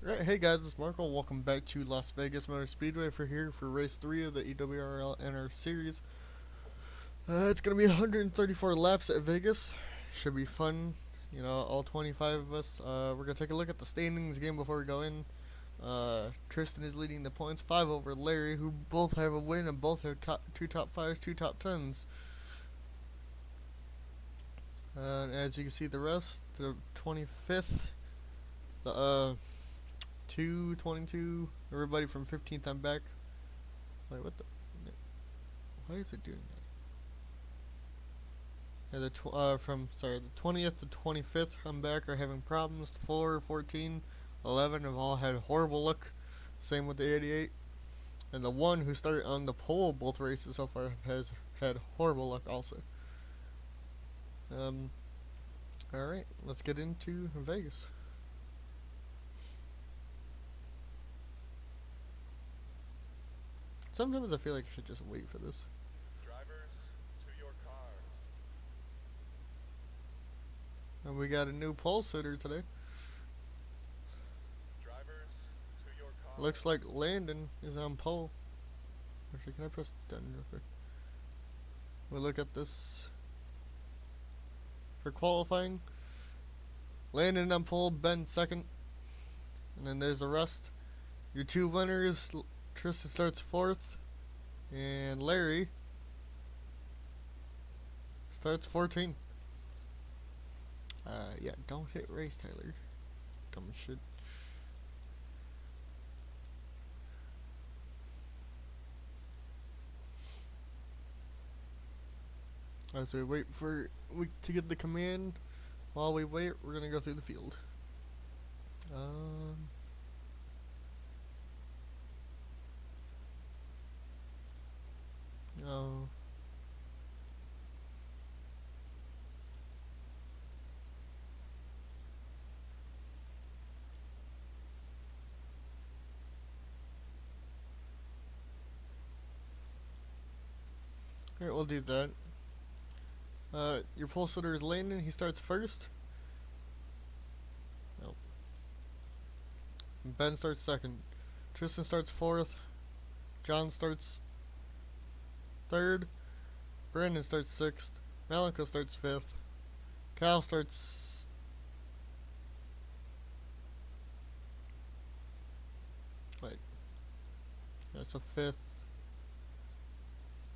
Alright, hey guys, it's Markel. Welcome back to Las Vegas Motor Speedway. For here for Race 3 of the EWRL Nr series. It's going to be 134 laps at Vegas. Should be fun. You know, all 25 of us. We're going to take a look at the standings again before we go in. Tristen is leading the points, 5 over Larry, who both have a win and both have two top 5s, 2 top 10s. And as you can see, the rest, the 25th, the 222, everybody from 15th on back. Wait, what the? Why is it doing that? Yeah, the 20th to 25th on back are having problems. 4, 14, 11 have all had horrible luck. Same with the 88. And the one who started on the pole both races so far has had horrible luck also. Alright, let's get into Vegas. Sometimes I feel like I should just wait for this. Drivers, to your cars. And we got a new pole sitter today. Drivers, to your cars. Looks like Landen is on pole. Actually, can I press done real quick? We look at this for qualifying. Landen on pole, Ben second. And then there's the rest. Your two winners, Tristen starts 4th, and Larry starts 14th. Yeah, don't hit race, Tyler. Dumb shit. As we wait for to get the command, while we wait, we're gonna go through the field. No. Alright, we'll do that. Your pole sitter is Landen. He starts first. Nope. Ben starts second. Tristen starts 4th. John starts 3rd. Brandon starts 6th. Malenko starts 5th. Cal starts... Wait. That's a 5th.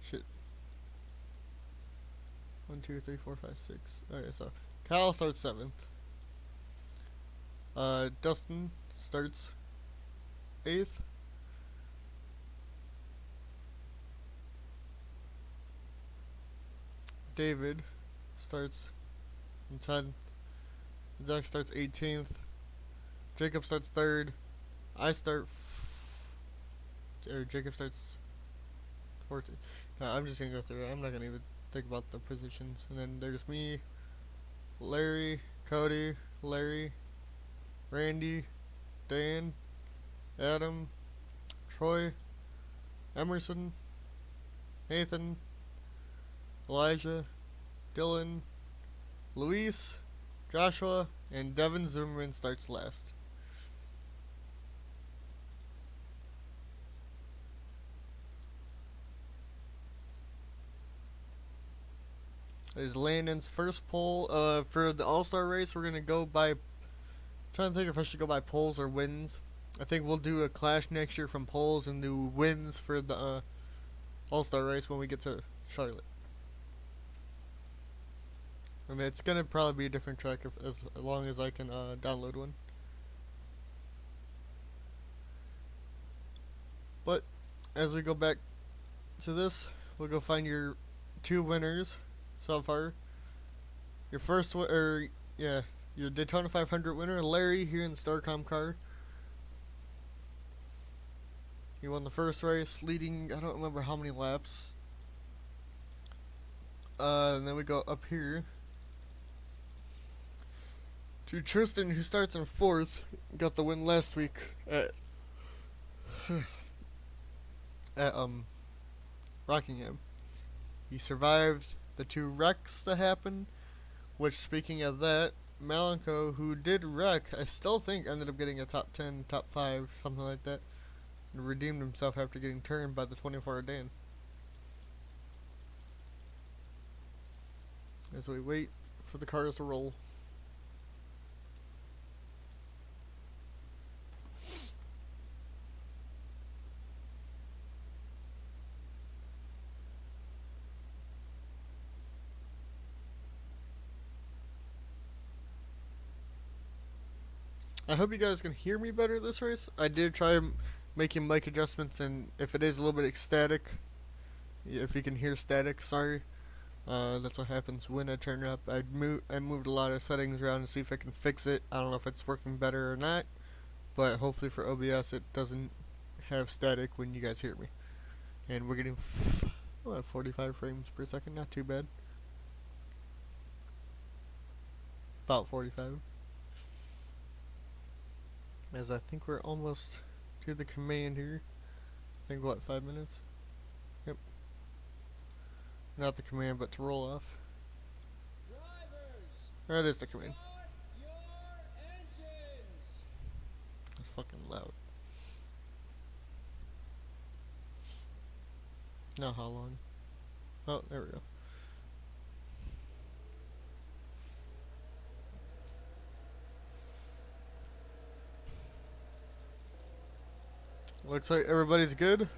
Shit. 1, 2, 3, 4, 5, 6. Okay, so Cal starts 7th. Dustin starts 8th. David starts 10th. Zach starts 18th. Jacob starts 3rd. I start Jacob starts 14th. No, I'm just gonna go through it. I'm not gonna even think about the positions. And then there's me, Larry, Cody, Larry, Randy, Dan, Adam, Troy, Emerson, Nathan, Elijah, Dylan, Luis, Joshua, and Devin Zimmerman starts last. It is Landen's first pole. For the All-Star race, we're gonna go by. Trying to think if I should go by poles or wins. I think we'll do a clash next year from poles and do wins for the All-Star race when we get to Charlotte. I mean, it's gonna probably be a different track as long as I can download one. But as we go back to this, we'll go find your two winners so far. Your first your Daytona 500 winner, Larry, here in the Starcom car. He won the first race, leading, I don't remember how many laps. And then we go up here to Tristen, who starts in 4th. Got the win last week at Rockingham. He survived the 2 wrecks that happened, which, speaking of that, Malenko, who did wreck, I still think ended up getting a top 10, top 5, something like that. And redeemed himself after getting turned by the 24 Dan. As we wait for the cars to roll. I hope you guys can hear me better this race. I did try making mic adjustments, and if it is a little bit static, if you can hear static, sorry. That's what happens when I turn it up. I moved a lot of settings around to see if I can fix it. I don't know if it's working better or not, but hopefully for OBS it doesn't have static when you guys hear me. And we're getting 45 frames per second, not too bad. About 45. As I think we're almost to the command here. I think what, 5 minutes? Yep. Not the command, but to roll off. Drivers, That is the command. start your engines. It's fucking loud. Now how long? Oh, there we go. Looks like everybody's good.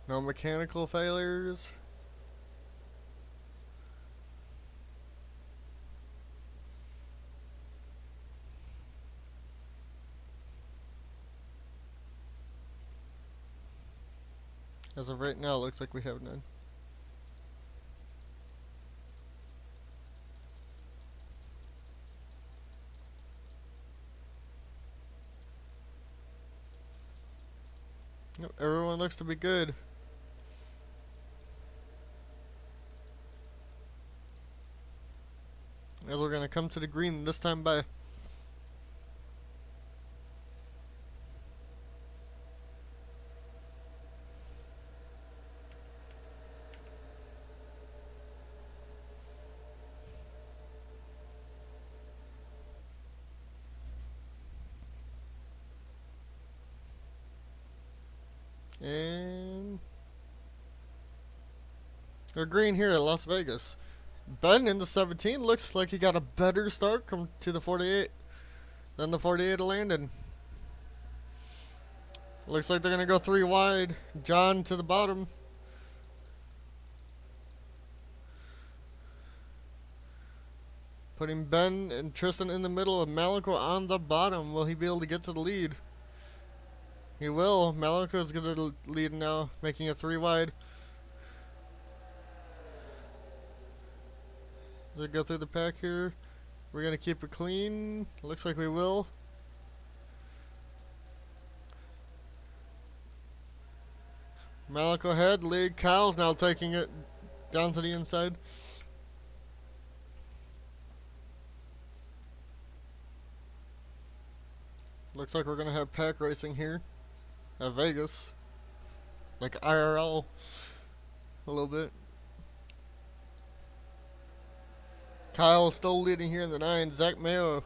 No mechanical failures. As of right now, it looks like we have none. Yep, everyone looks to be good. As we're gonna come to the green this time by. And we're green here at Las Vegas. Ben in the 17 looks like he got a better start come to the 48 than the 48 of Landen. Looks like they're going to go 3 wide. John to the bottom. Putting Ben and Tristen in the middle of Malenko on the bottom. Will he be able to get to the lead? He will. Malenko is going to lead now, making it 3 wide. As we go through the pack here, we're going to keep it clean. Looks like we will. Malenko ahead, lead. Kyle's now taking it down to the inside. Looks like we're going to have pack racing here at Vegas. Like IRL a little bit. Kyle still leading here in the 9. Zach Mayo,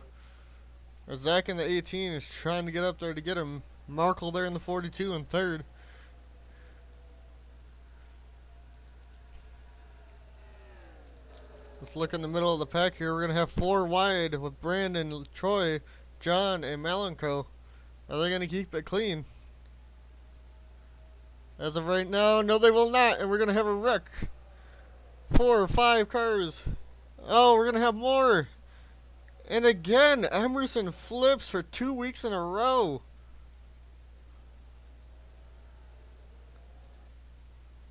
or Zach in the 18 is trying to get up there to get him. Markel there in the 42 in 3rd. Let's look in the middle of the pack here. We're going to have 4 wide with Brandon, Troy, John, and Malenko. Are they going to keep it clean? As of right now, no they will not. And we're going to have a wreck. 4 or 5 cars. Oh, we're going to have more. And again, Emerson flips for 2 weeks in a row.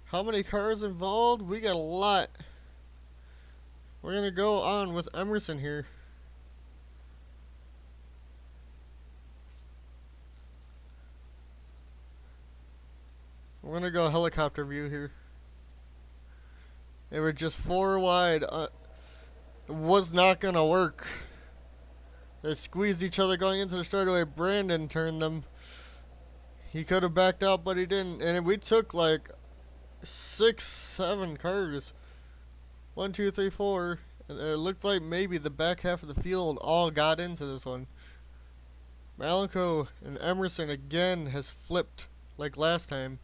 How many cars involved? We got a lot. We're going to go on with Emerson here. We're going to go helicopter view here. They were just 4 wide. It was not going to work. They squeezed each other going into the straightaway. Brandon turned them. He could have backed out, but he didn't. And we took like 6, 7 cars. 1, 2, 3, 4. And it looked like maybe the back half of the field all got into this one. Malenko and Emerson again has flipped like last time.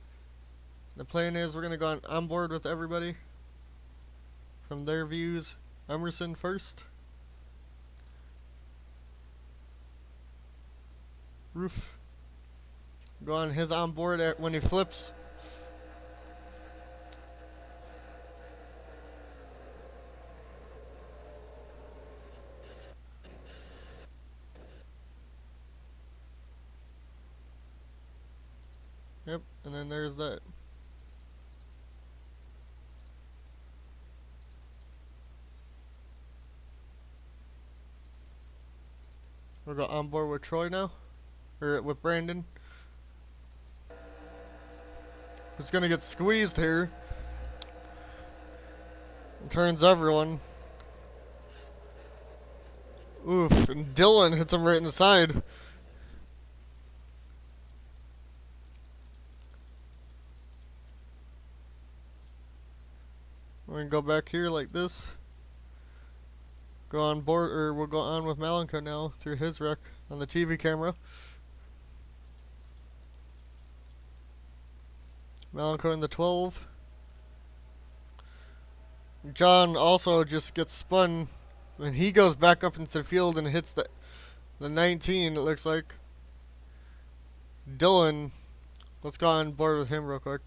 The plan is we're going to go on board with everybody from their views. Emerson first. Roof. Go on his on board when he flips. Yep, and then there's that. We'll go on board with Troy now. Or with Brandon. Who's gonna get squeezed here. And turns everyone. Oof, and Dylan hits him right in the side. We're gonna go back here like this. Go on board, or we'll go on with Malenko now through his wreck on the TV camera. Malenko in the 12. John also just gets spun and he goes back up into the field and hits the 19, it looks like. Dylan, let's go on board with him real quick.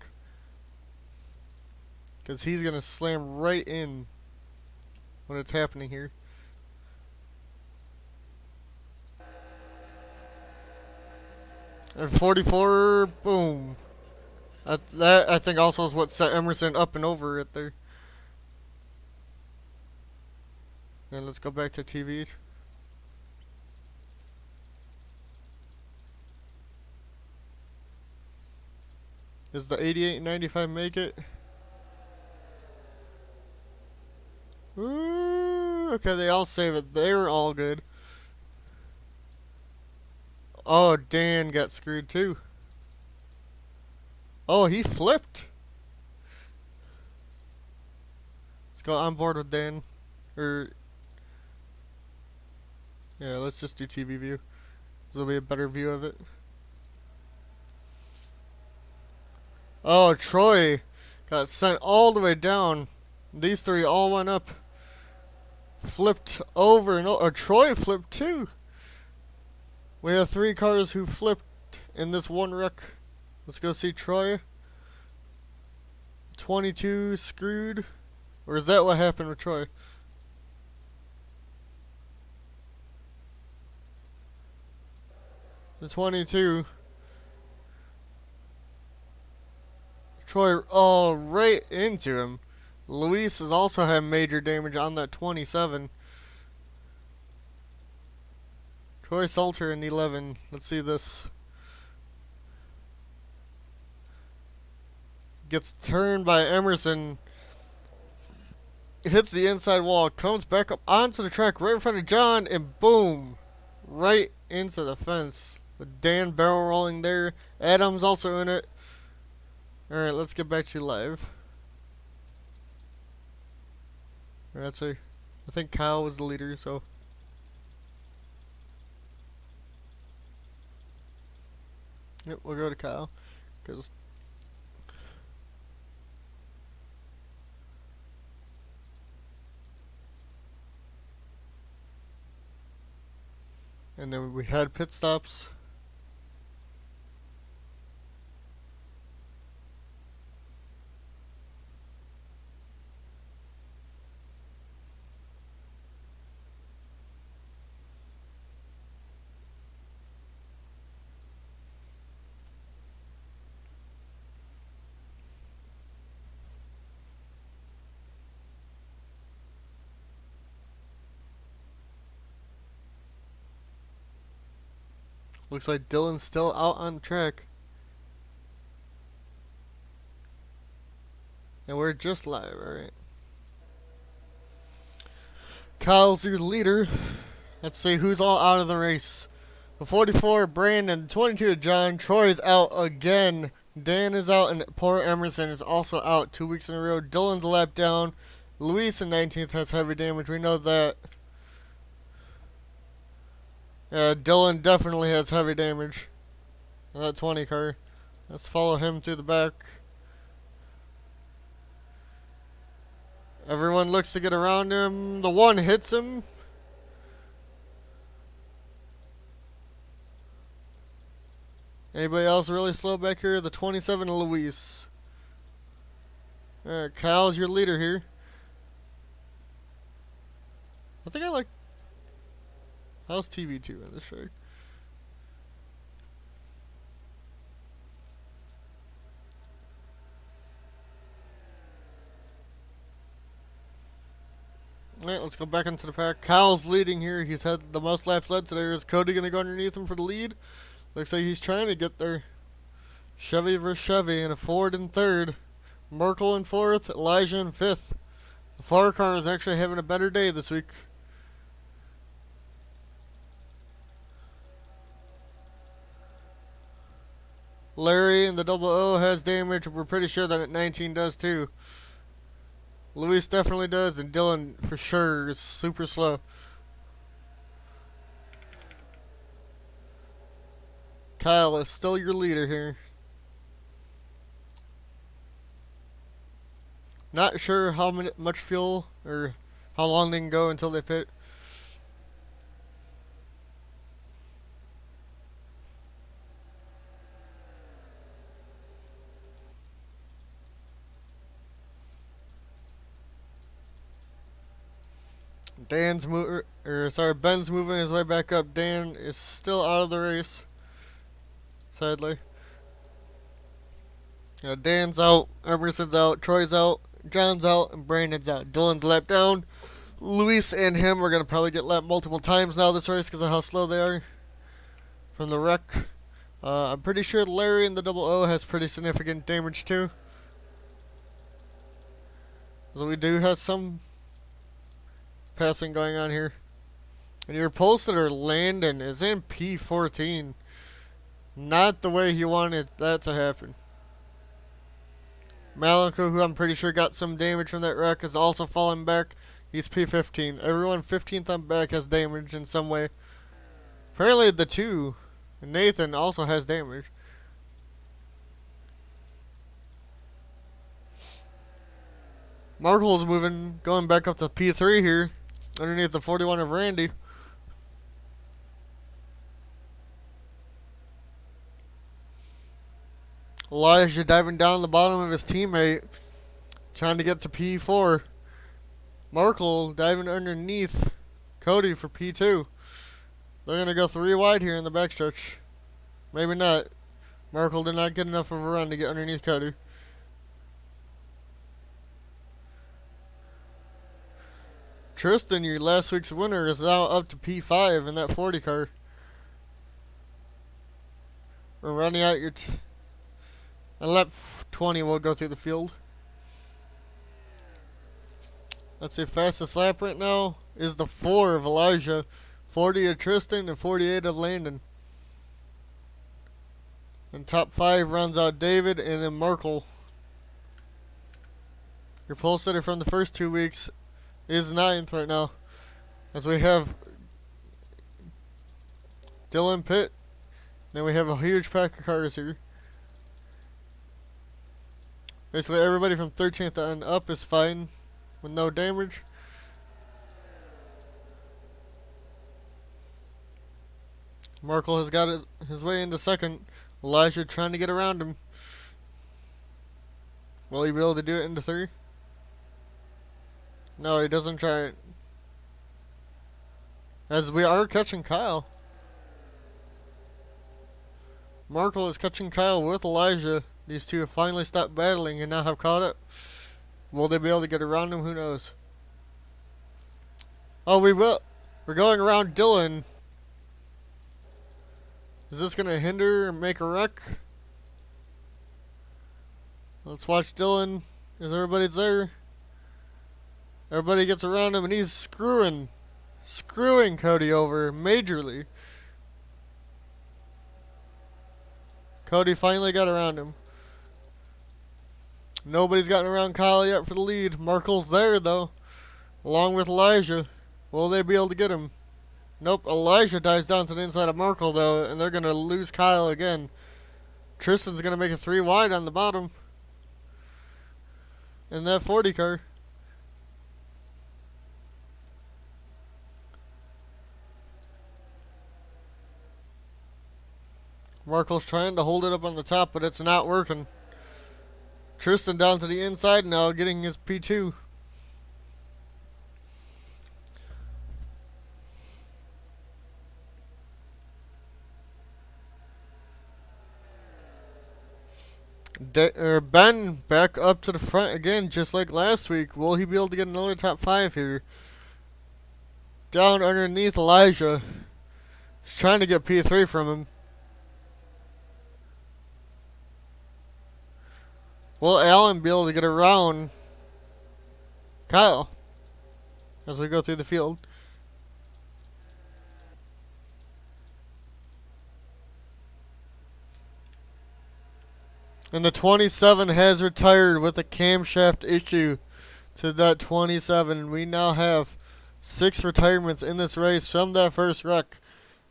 Because he's going to slam right in when it's happening here. And 44, boom. That, I think, also is what set Emerson up and over right there. And let's go back to TV. Does the 88-95 make it? Ooh, okay, they all save it. They're all good. Oh, Dan got screwed too. Oh, he flipped. Let's go on board with Dan. Yeah, let's just do TV view. There'll be a better view of it. Oh, Troy got sent all the way down. These three all went up. Flipped over and over. Troy flipped too. We have 3 cars who flipped in this one wreck. Let's go see Troy. 22 screwed. Or is that what happened with Troy? The 22. Troy, oh, right into him. Luis has also had major damage on that 27. Troy Salter in 11. Let's see this. Gets turned by Emerson. Hits the inside wall. Comes back up onto the track right in front of John. And boom. Right into the fence. With Dan barrel rolling there. Adam's also in it. Alright, let's get back to live. Alright, so I think Kyle was the leader, so. Yep, we'll go to Kyle. Because. And then we had pit stops. Looks like Dylan's still out on the track. And we're just live, alright. Kyle's your leader. Let's see who's all out of the race. The 44, Brandon. 22, John. Troy's out again. Dan is out, and poor Emerson is also out 2 weeks in a row. Dylan's a lap down. Luis in 19th has heavy damage. We know that. Yeah, Dylan definitely has heavy damage. That 20 car. Let's follow him through the back. Everyone looks to get around him. The one hits him. Anybody else really slow back here? The 27 Luis. Alright, Kyle's your leader here. I think I like... How's TV2 in this track? Alright, let's go back into the pack. Kyle's leading here. He's had the most laps led today. Is Cody going to go underneath him for the lead? Looks like he's trying to get there. Chevy versus Chevy and a Ford in third. Markel in fourth. Elijah in fifth. The far car is actually having a better day this week. Larry in the double O has damage. We're pretty sure that at 19 does too. Luis definitely does, and Dylan for sure is super slow. Kyle is still your leader here. Not sure how much fuel or how long they can go until they pit. Ben's moving his way back up. Dan is still out of the race, sadly. Dan's out, Emerson's out, Troy's out, John's out, and Brandon's out. Dylan's lapped down. Luis and him are going to probably get lapped multiple times now this race because of how slow they are from the wreck. I'm pretty sure Larry in the double O has pretty significant damage too. So we do have some passing going on here. And your poster Landen is in P14. Not the way he wanted that to happen. Malenko, who I'm pretty sure got some damage from that wreck, is also falling back. He's P15. Everyone 15th on back has damage in some way. Apparently the two, Nathan, also has damage. Markel's moving, going back up to P3 here, underneath the 41 of Randy. Elijah diving down the bottom of his teammate, trying to get to P4. Markel diving underneath Cody for P2. They're going to go 3 wide here in the backstretch. Maybe not. Markel did not get enough of a run to get underneath Cody. Tristen, your last week's winner, is now up to P5 in that 40 car. We're running out your... And lap 20 will go through the field. Let's see, fastest lap right now is the 4 of Elijah, 40 of Tristen, and 48 of Landen. And top 5 runs out David and then Markel. Your pole sitter from the first 2 weeks is 9th right now, as we have Dylan Pitt. Then we have a huge pack of cars here. Basically everybody from 13th and up is fine with no damage. Markel has got his way into second. Elijah trying to get around him. Will he be able to do it into 3? No, he doesn't try it. As we are catching Kyle. Markel is catching Kyle with Elijah. These two have finally stopped battling and now have caught up. Will they be able to get around him? Who knows? Oh, we will. We're going around Dylan. Is this going to hinder or make a wreck? Let's watch Dylan. Is everybody's there? Everybody gets around him and he's screwing Cody over majorly. Cody finally got around him. Nobody's gotten around Kyle yet for the lead. Markel's there, though, along with Elijah. Will they be able to get him? Nope. Elijah dives down to the inside of Markel, though, and they're going to lose Kyle again. Tristan's going to make it 3 wide on the bottom in that 40 car. Markel's trying to hold it up on the top, but it's not working. Tristen down to the inside now, getting his P2. Ben back up to the front again, just like last week. Will he be able to get another top 5 here? Down underneath Elijah. He's trying to get P3 from him. Will Allen be able to get around Kyle as we go through the field? And the 27 has retired with a camshaft issue to that 27. We now have 6 retirements in this race from that first wreck.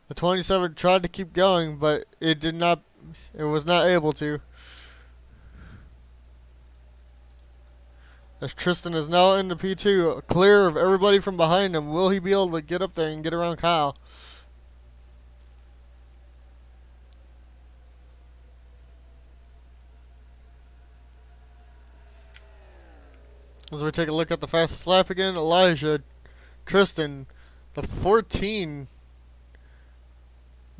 The 27 tried to keep going, but it was not able to. As Tristen is now into P2, clear of everybody from behind him. Will he be able to get up there and get around Kyle? As we take a look at the fastest lap again, Elijah, Tristen, the 14,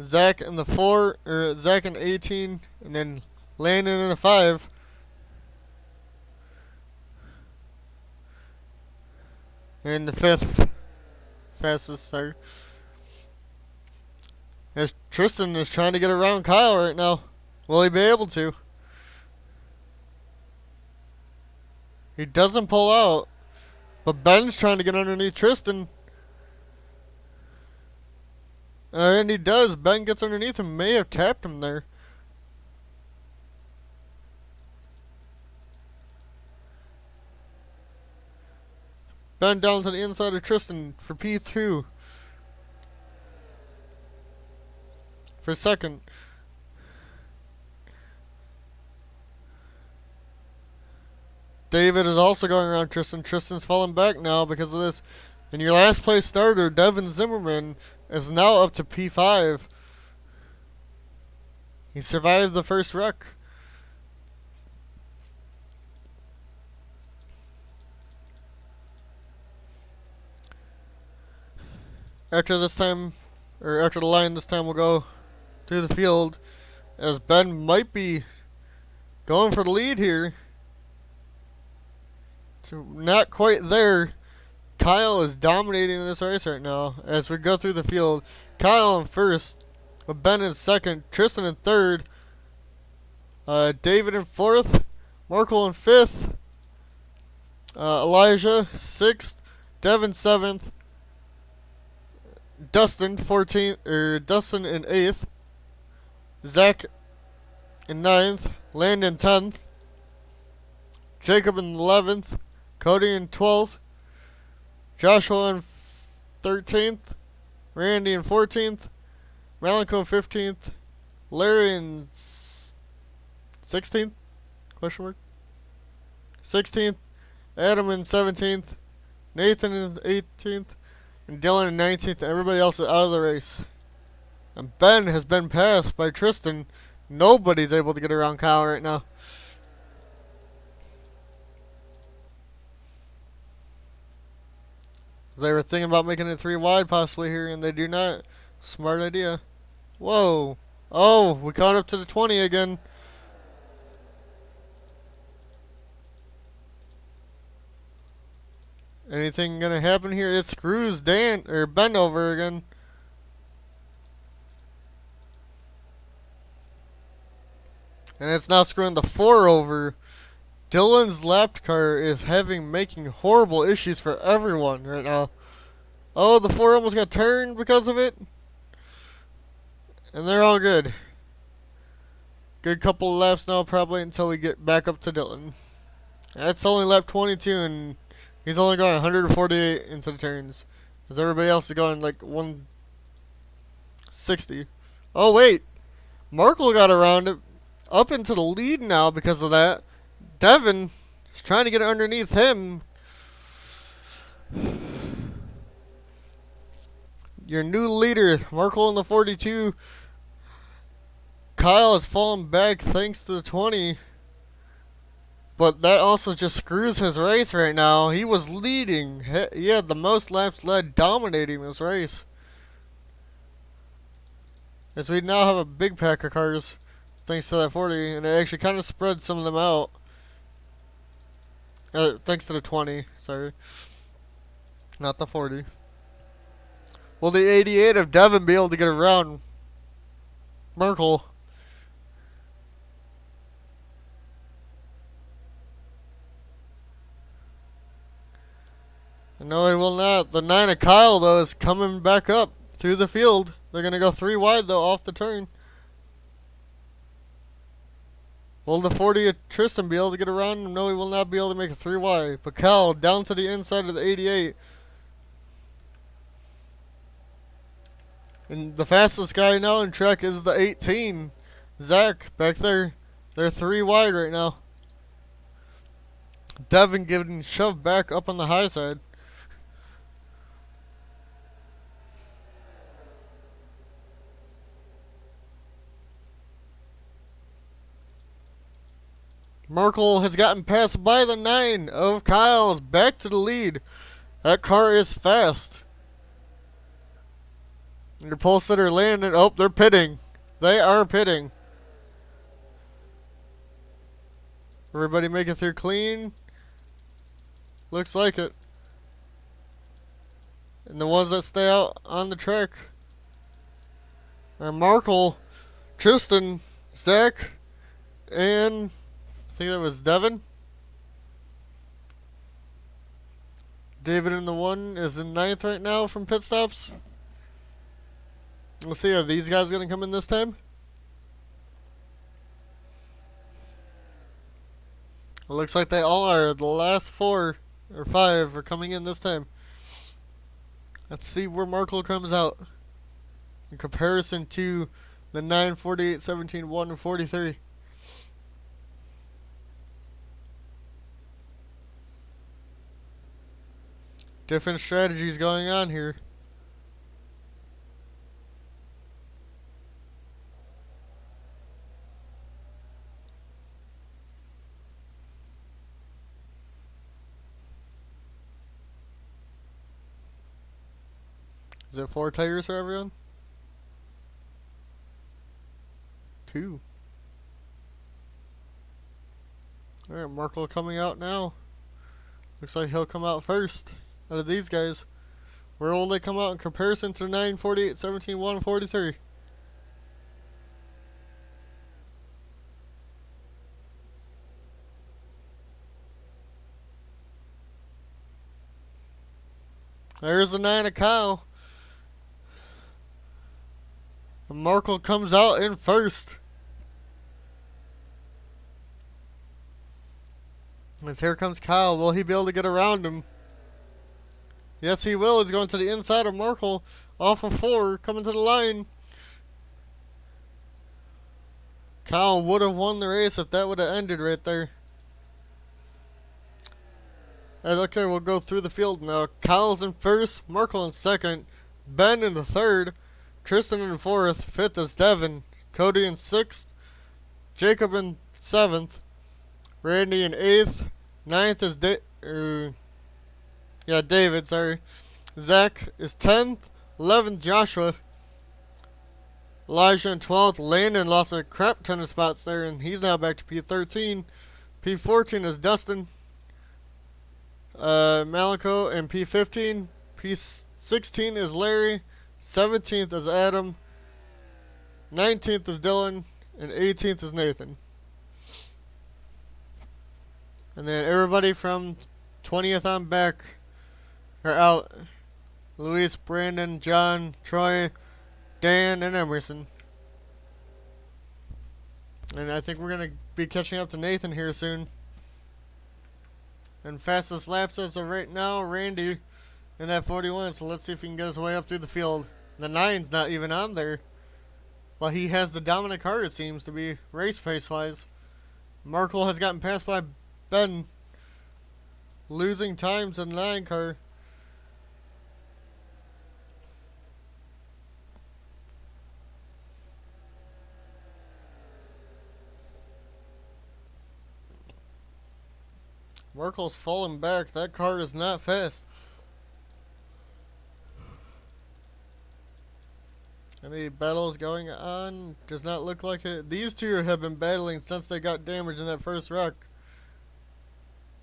Zach in the 4, or Zach in 18, and then Landen in the 5. And the 5th fastest, sorry. As Tristen is trying to get around Kyle right now. Will he be able to? He doesn't pull out. But Ben's trying to get underneath Tristen. And he does. Ben gets underneath him. May have tapped him there. Ben down to the inside of Tristen for P2. For second. David is also going around Tristen. Tristen's falling back now because of this. And your last place starter, Devin Zimmerman, is now up to P5. He survived the first wreck. After the line this time, we'll go through the field as Ben might be going for the lead here. So not quite there. Kyle is dominating this race right now as we go through the field. Kyle in first, with Ben in second, Tristen in third, David in fourth, Markel in fifth, Elijah sixth, Devin seventh, Dustin 14th, Dustin in 8th, Zach in 9th, Landen 10th, Jacob in 11th, Cody in 12th, Jousha in 13th, Randy in 14th, Malenko in 15th, Larry in 16th, question mark, 16th, Adam in 17th, Nathan in 18th, and Dylan in 19th. Everybody else is out of the race. And Ben has been passed by Tristen. Nobody's able to get around Kyle right now. They were thinking about making it 3 wide possibly here, and they do not. Smart idea. Whoa. Oh, we caught up to the 20 again. Anything gonna happen here? It screws Ben over again. And it's now screwing the 4 over. Dylan's lap car is making horrible issues for everyone right now. Oh, the 4 almost got turned because of it. And they're all good. Good couple of laps now probably until we get back up to Dylan. That's only lap 22, and he's only going 148 into the turns. As everybody else is going like 160. Oh, wait. Markel got around it. Up into the lead now because of that. Devin is trying to get underneath him. Your new leader, Markel in the 42. Kyle has fallen back thanks to the 20. But that also just screws his race right now. He was leading. He had the most laps led, dominating this race. As we now have a big pack of cars thanks to that 40. And it actually kind of spread some of them out. Thanks to the 20. Sorry. Not the 40. Will the 88 of Devin be able to get around Markel? No, he will not. The 9 of Kyle, though, is coming back up through the field. They're going to go 3 wide, though, off the turn. Will the 40 of Tristen be able to get around him? No, he will not be able to make a 3 wide. But Kyle down to the inside of the 88. And the fastest guy now in track is the 18. Zach, back there. They're 3 wide right now. Devin getting shoved back up on the high side. Markel has gotten passed by the 9 of Kyle's. Back to the lead. That car is fast. Your pole sitter Landen. Oh, they're pitting. They are pitting. Everybody make it through clean. Looks like it. And the ones that stay out on the track are Markel, Tristen, Zach, and I think that was Devin. David in the 1 is in 9th right now from pit stops. Let's see, are these guys going to come in this time? It looks like they all are. The last 4 or 5 are coming in this time. Let's see where Markel comes out in comparison to the 9, 48, 17, 1, and 43. Different strategies going on here. Is it 4 tires for everyone? 2. Alright, Markel coming out now. Looks like he'll come out first out of these guys. Where will they come out in comparison to 9, 48, 17, 1, 43? There's the 9 of Kyle. And Markel comes out in first. As here comes Kyle. Will he be able to get around him? Yes, he will. He's going to the inside of Markel. Off of 4. Coming to the line. Kyle would have won the race if that would have ended right there. Okay, we'll go through the field now. Kyle's in first. Markel in second. Ben in the third. Tristen in 4th, 5th is Devin, Cody in 6th, Jacob in 7th, Randy in 8th, 9th is David, sorry. Zach is 10th, 11th Jousha, Elijah in 12th, Landen lost a crap ton of spots there and he's now back to P13, P14 is Dustin, Malenko in P15, P16 is Larry, 17th is Adam, 19th is Dylan, and 18th is Nathan. And then everybody from 20th on back are out. Luis, Brandon, John, Troy, Dan, and Emerson. And I think we're going to be catching up to Nathan here soon. And fastest laps as of right now, Randy in that 41. So let's see if he can get his way up through the field. The 9's not even on there. But he has the dominant car, it seems to be, race pace-wise. Markel has gotten passed by Ben, losing time to the 9 car. Markel's falling back. That car is not fast. Any battles going on? Does not look like it. These two have been battling since they got damaged in that first wreck.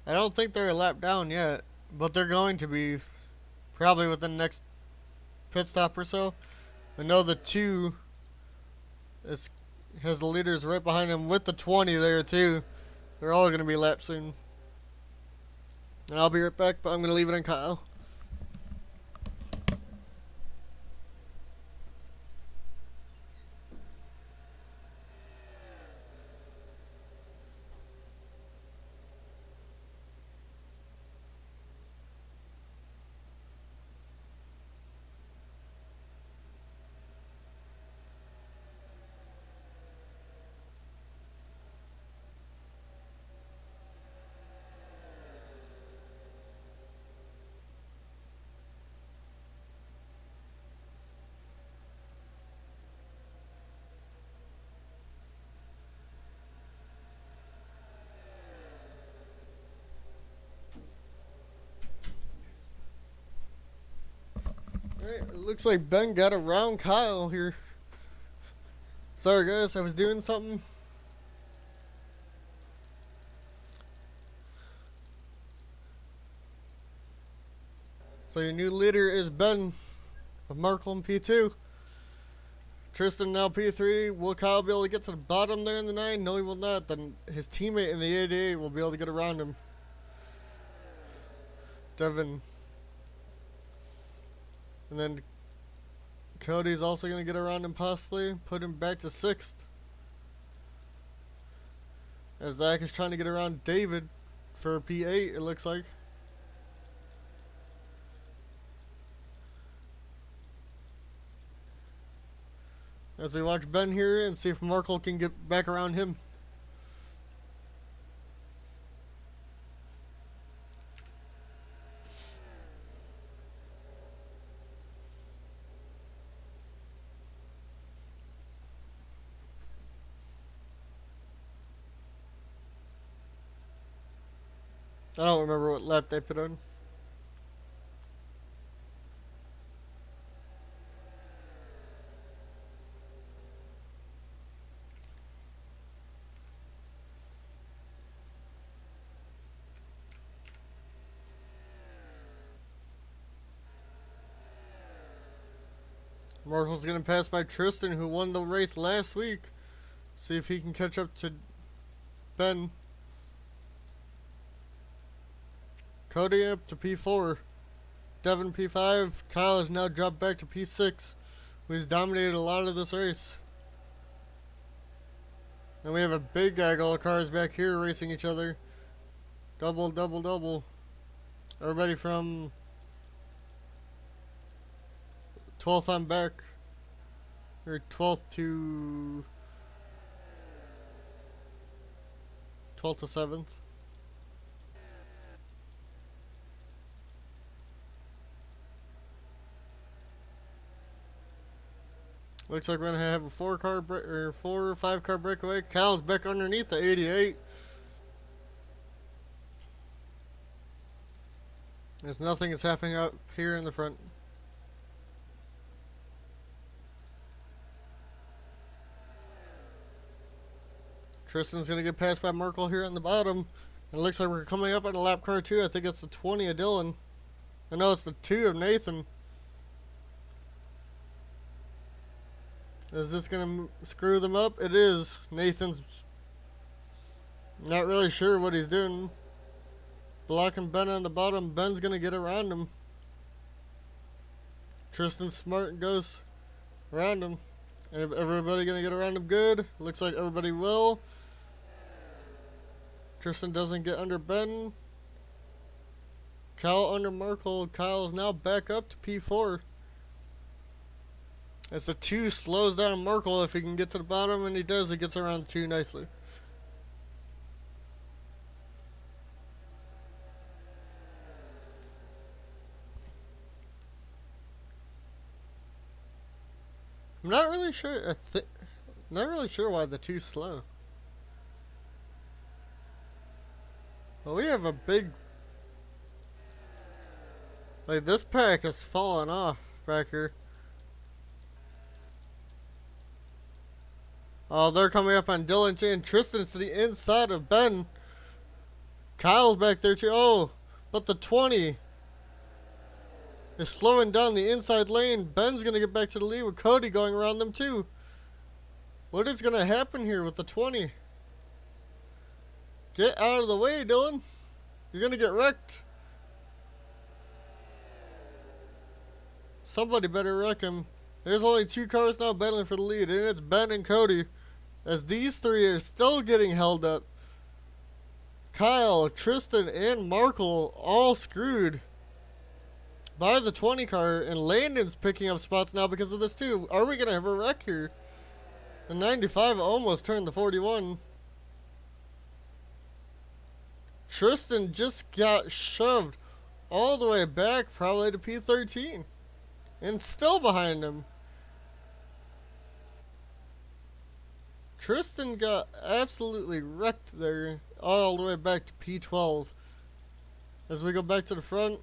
I don't think they're a lap down yet, but they're going to be probably within the next pit stop or so. I know the 2 has the leaders right behind him with the 20 there too. They're all going to be lapped soon. And I'll be right back, but I'm going to leave it on Kyle. Alright, it looks like Ben got around Kyle here. Sorry guys, I was doing something. So your new leader is Ben of Markel in P2. Tristen now P3. Will Kyle be able to get to the bottom there in the 9? No, he will not. Then his teammate in the 88 will be able to get around him. Devin. And then Cody's also going to get around him possibly. Put him back to 6th. As Zach is trying to get around David for P8, it looks like. As we watch Ben here and see if Markel can get back around him. I don't remember what lap they put on. Markel's going to pass by Tristen, who won the race last week. See if he can catch up to Ben. Cody up to P4. Devin P5. Kyle has now dropped back to P6, who's dominated a lot of this race. And we have a big gaggle of cars back here racing each other. Double, double, double. Everybody from 12th on back. Or 12th to 7th. Looks like we're gonna have a 4 or 5 car breakaway. Cal's back underneath the 88. As nothing is happening up here in the front. Tristan's gonna get passed by Markel here on the bottom. And it looks like we're coming up on a lap car too. I think it's the 20 of Dylan. I know it's the 2 of Nathan. Is this going to screw them up? It is. Nathan's not really sure what he's doing. Blocking Ben on the bottom. Ben's going to get around him. Tristan's smart and goes around him. And everybody going to get around him good? Looks like everybody will. Tristen doesn't get under Ben. Kyle under Markel. Kyle is now back up to P4. As the 2 slows down Markel, if he can get to the bottom, and he does, he gets around 2 nicely. I'm not really sure. Not really sure why the 2's slow. But we have a big. Like, this pack has fallen off back here. Oh, they're coming up on Dylan too, and Tristen's to the inside of Ben. Kyle's back there too. Oh, but the 20 is slowing down the inside lane. Ben's going to get back to the lead with Cody going around them too. What is going to happen here with the 20? Get out of the way, Dylan. You're going to get wrecked. Somebody better wreck him. There's only 2 cars now battling for the lead, and it's Ben and Cody. As these 3 are still getting held up. Kyle, Tristen, and Markel all screwed by the 20 car, and Landen's picking up spots now because of this too. Are we going to have a wreck here? The 95 almost turned the 41. Tristen just got shoved all the way back, probably to P13. And still behind him. Tristen got absolutely wrecked there, all the way back to P12. As we go back to the front,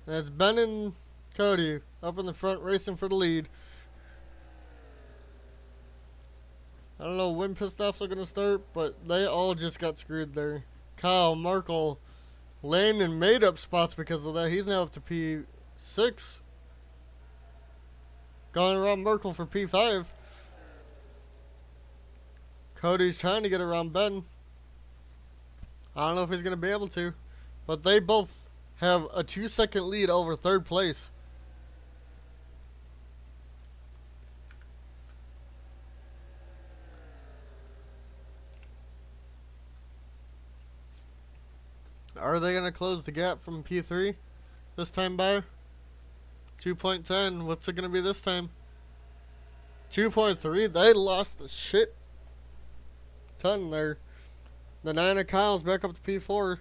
and it's Ben and Cody up in the front racing for the lead. I don't know when pit stops are going to start, but they all just got screwed there. Kyle, Markel, Landen made up spots because of that. He's now up to P6. Going around Markel for P5. Cody's trying to get around Ben. I don't know if he's going to be able to. But they both have a 2-second lead over 3rd place. Are they going to close the gap from P3 this time by? 2.10. What's it going to be this time? 2.3. They lost the shit ton there. The 9 of Kyle's back up to P4.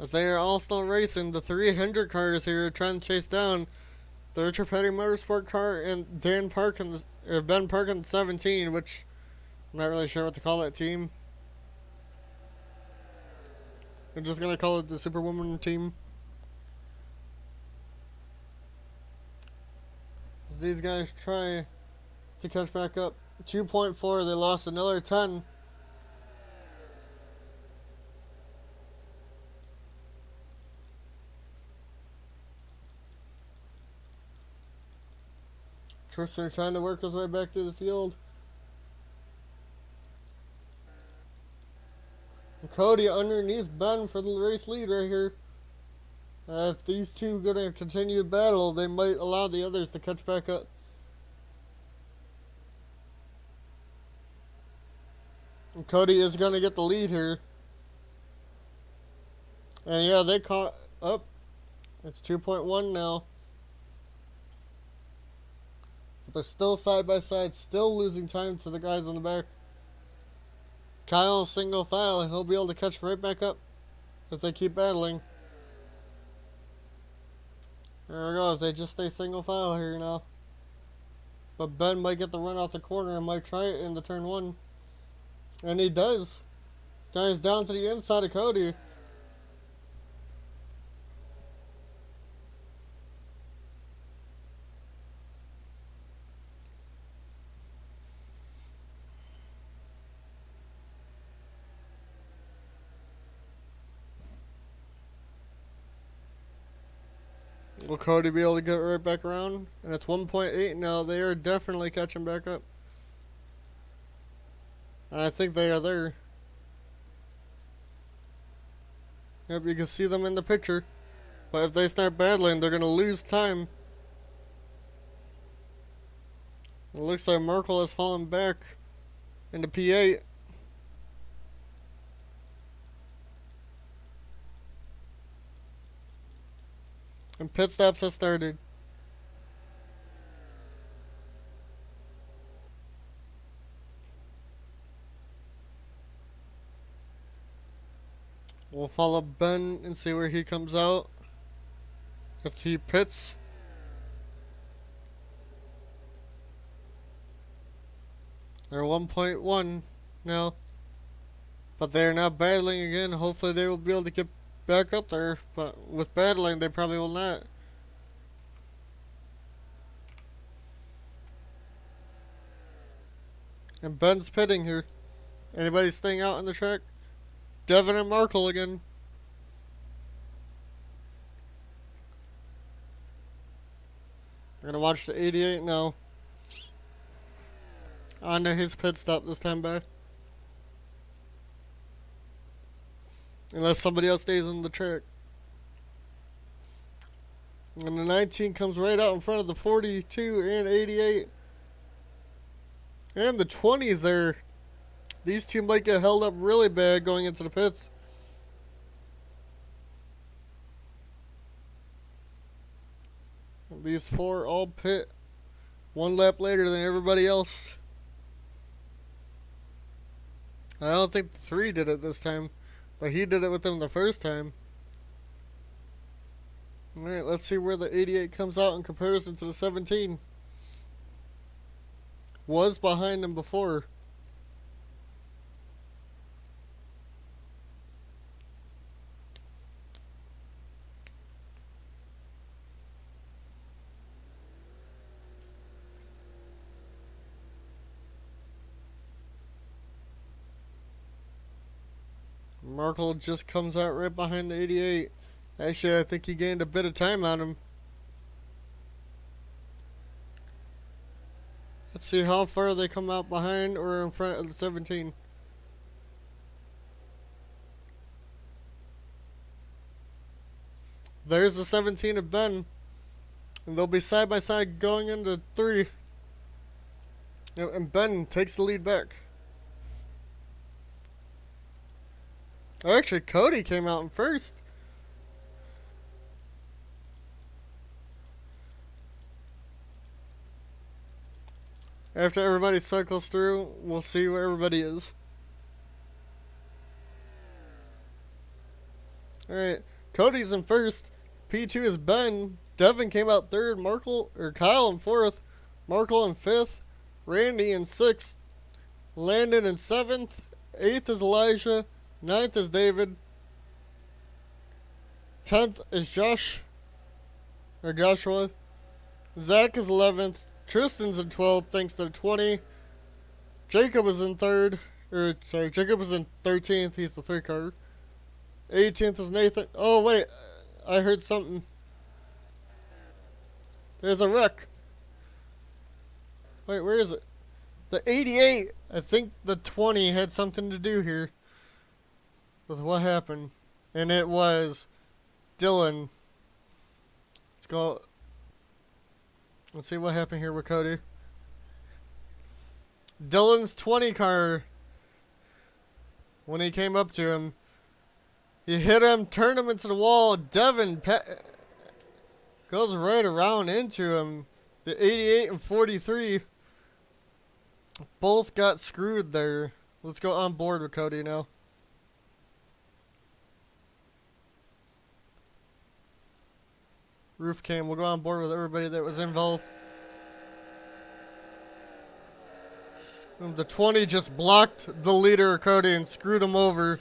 As they are all still racing, the 300 cars here trying to chase down the Richard Petty Motorsport car and Ben Park in the 17, which I'm not really sure what to call that team. I'm just going to call it the Superwoman team. As these guys try to catch back up. 2.4, they lost another 10. Tristen trying to work his way back through the field. And Cody underneath Ben for the race lead right here. If these two are going to continue to battle, they might allow the others to catch back up. And Cody is going to get the lead here. And yeah, they caught up. It's 2.1 now. But they're still side by side, still losing time to the guys on the back. Kyle single file, he'll be able to catch right back up if they keep battling. There it goes, they just stay single file here now. But Ben might get the run off the corner and might try it in the turn 1. And he does. Guys down to the inside of Cody. Will Cody be able to get right back around? And it's 1.8 now. They are definitely catching back up. And I think they are there. Yep, you can see them in the picture. But if they start battling, they're going to lose time. It looks like Markel has fallen back into P8. And pit stops have started. We'll follow Ben and see where he comes out. If he pits. They're 1.1 now. But they're now battling again. Hopefully they will be able to get back up there. But with battling, they probably will not. And Ben's pitting here. Anybody staying out on the track? Devin and Markel again. We're going to watch the 88 now. On to his pit stop this time back. Unless somebody else stays on the track. And the 19 comes right out in front of the 42 and 88. And the 20s there. These two might get held up really bad going into the pits. These four all pit one lap later than everybody else. I don't think the 3 did it this time, but he did it with them the first time. Alright, let's see where the 88 comes out in comparison to the 17. Was behind him before. Markel just comes out right behind the 88. Actually, I think he gained a bit of time on him. Let's see how far they come out behind or in front of the 17. There's the 17 of Ben. And they'll be side by side going into 3. And Ben takes the lead back. Actually, Cody came out in first. After everybody cycles through, we'll see where everybody is. Alright, Cody's in first. P2 is Ben. Devin came out third. Kyle in fourth. Markel in fifth. Randy in sixth. Landen in seventh. Eighth is Elijah. Ninth is David. 10th is Joshua. Zach is 11th. Tristen's in 12th thanks to the 20. Jacob is in Jacob is in 13th. He's the 3 car. 18th is Nathan. Oh, wait. I heard something. There's a wreck. Wait, where is it? The 88. I think the 20 had something to do here with what happened. And it was Dylan. Let's go. Let's see what happened here with Cody. Dylan's 20 car, when he came up to him, he hit him, turned him into the wall. Devin goes right around into him. The 88 and 43 both got screwed there. Let's go on board with Cody now. Roof cam. We'll go on board with everybody that was involved. The 20 just blocked the leader, Cody, and screwed him over.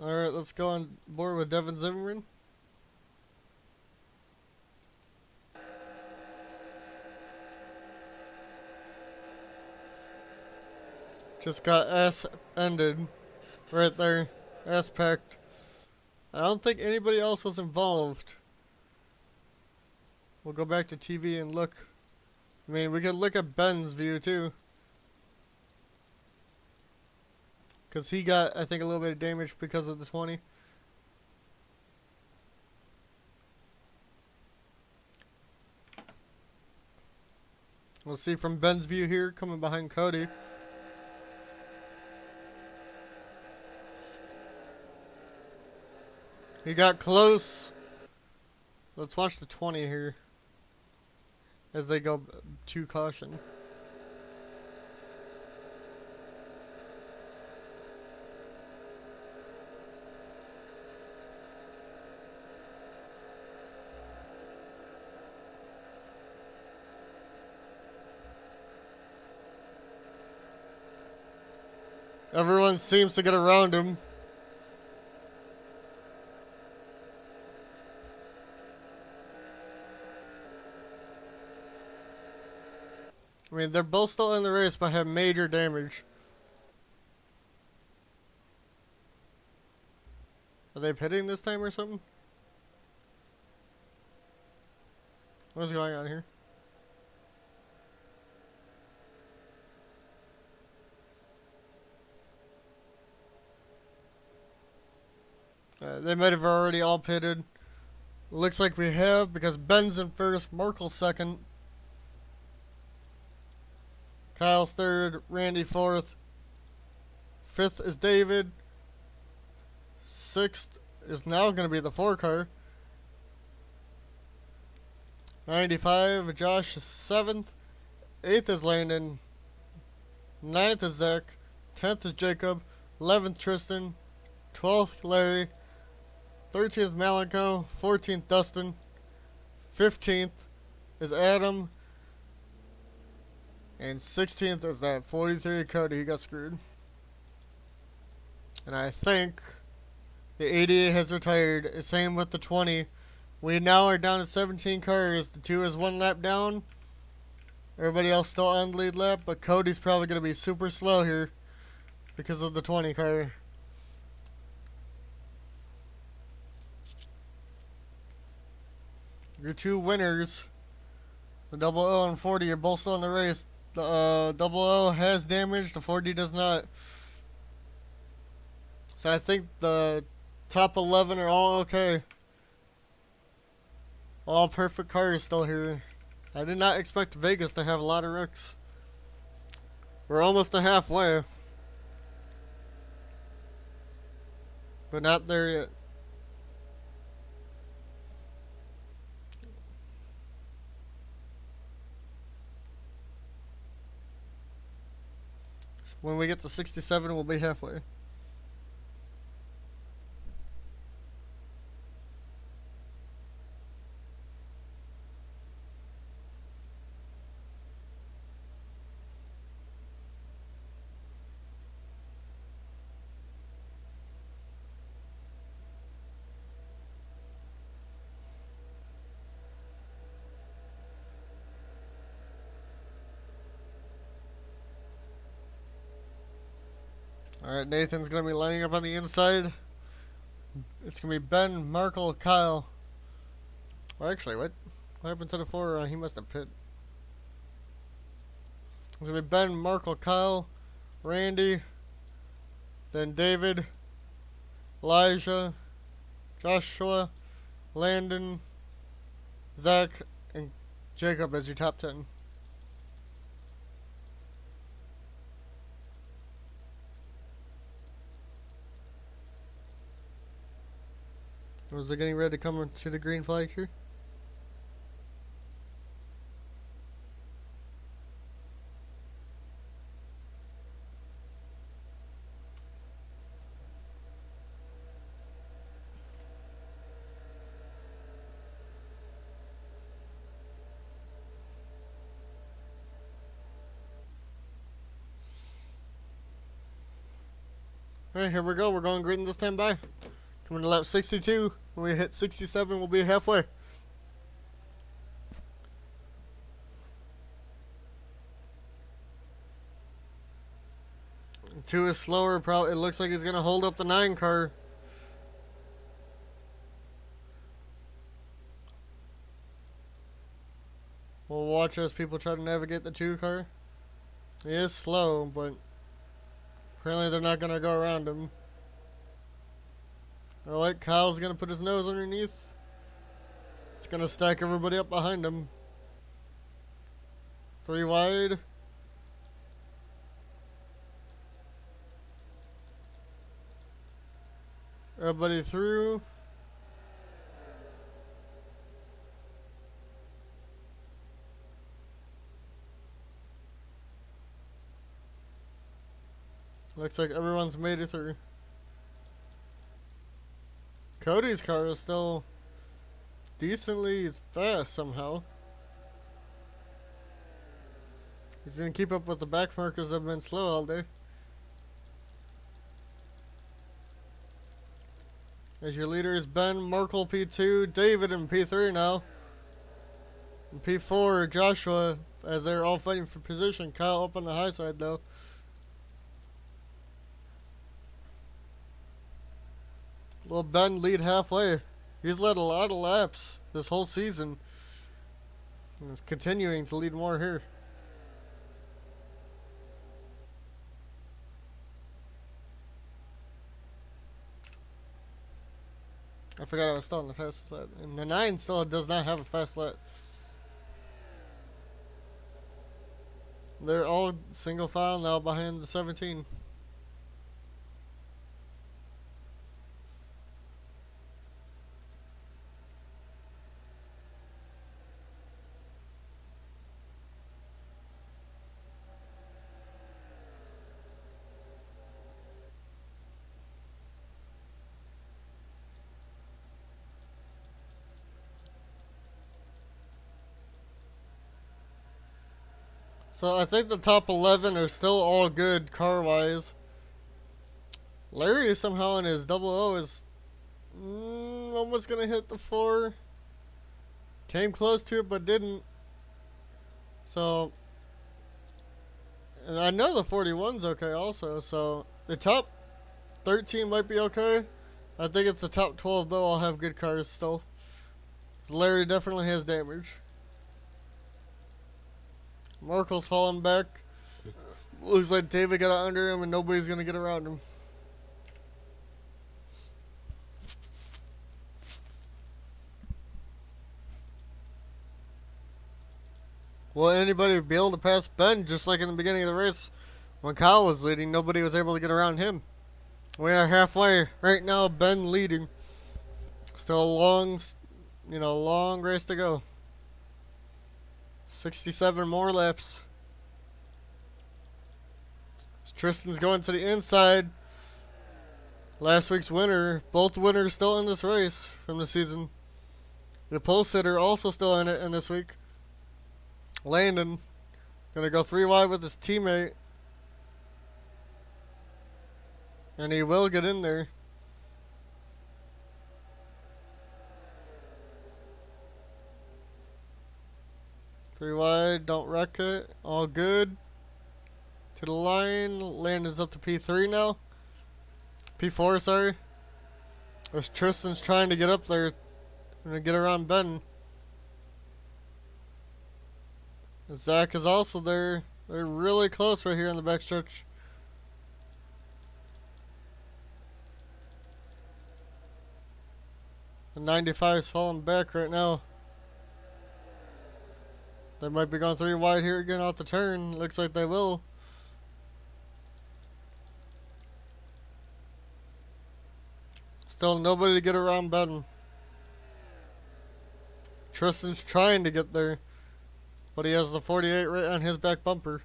Alright, let's go on board with Devin Zimmerman. Just got ass ended right there. Ass packed. I don't think anybody else was involved. We'll go back to TV and look. I mean, we could look at Ben's view too. Because he got, I think, a little bit of damage because of the 20. We'll see from Ben's view here, coming behind Cody. He got close. Let's watch the 20 here as they go to caution. Everyone seems to get around him. I mean, they're both still in the race, but have major damage. Are they pitting this time or something? What's going on here? They might have already all pitted. Looks like we have, because Ben's in first, Markel second. Kyle's third, Randy fourth. Fifth is David. Sixth is now going to be the 4 car. 95, Josh is 7th. 8th is Landen. 9th is Zach. 10th is Jacob. 11th Tristen. 12th Larry. 13th Malenko. 14th Dustin. 15th is Adam. And 16th is that 43 Cody. He got screwed. And I think the 88 has retired. Same with the 20. We now are down to 17 cars. The 2 is 1 lap down. Everybody else still on the lead lap, but Cody's probably going to be super slow here because of the 20 car. Your 2 winners, the 00 and 40, are both still in the race. The 00 has damage, the 40 does not. So I think the top 11 are all okay. All perfect cars still here. I did not expect Vegas to have a lot of wrecks. We're almost to halfway, but not there yet. When we get to 67, we'll be halfway. Alright, Nathan's going to be lining up on the inside. It's going to be Ben, Markel, Kyle. Well, actually, what happened to the 4? He must have pit. It's going to be Ben, Markel, Kyle, Randy, then David, Elijah, Joshua, Landen, Zach, and Jacob as your top 10. Was it getting ready to come to the green flag here? Alright, here we go. We're going green this time by. Coming to lap 62. When we hit 67, we'll be halfway. Two is slower. Probably, it looks like he's going to hold up the 9 car. We'll watch as people try to navigate the 2 car. He is slow, but apparently they're not going to go around him. Alright, Kyle's going to put his nose underneath. It's going to stack everybody up behind him. 3 wide. Everybody through. Looks like everyone's made it through. Cody's car is still decently fast somehow. He's gonna keep up with the back markers that have been slow all day. As your leader is Ben, Markel P2, David in P3 now. And P4, Jousha, as they're all fighting for position. Kyle up on the high side though. Well, Ben lead halfway. He's led a lot of laps this whole season. And is continuing to lead more here. I forgot I was still on the fastest lap. And the 9 still does not have a fast lap. They're all single file now behind the 17. So I think the top 11 are still all good car-wise. Larry somehow in his double O is almost going to hit the 4. Came close to it but didn't. So, and I know the 41's okay also. So the top 13 might be okay. I think it's the top 12 though. I'll have good cars still. So Larry definitely has damage. Markel's falling back. Looks like David got out under him and nobody's going to get around him. Will anybody be able to pass Ben just like in the beginning of the race? When Kyle was leading, nobody was able to get around him. We are halfway. Right now, Ben leading. Still a long race to go. 67 more laps. Tristen's going to the inside. Last week's winner. Both winners still in this race from the season. The pole sitter also still in it in this week. Landen. Gonna go 3 wide with his teammate. And he will get in there. Three wide, don't wreck it. All good. To the line. Landen's up to P3 now. P4, sorry. As Tristan's trying to get up there and get around Ben. Zach is also there. They're really close right here in the backstretch. The 95 is falling back right now. They might be going 3 wide here again off the turn. Looks like they will. Still nobody to get around Ben. Tristan's trying to get there, but he has the 48 right on his back bumper.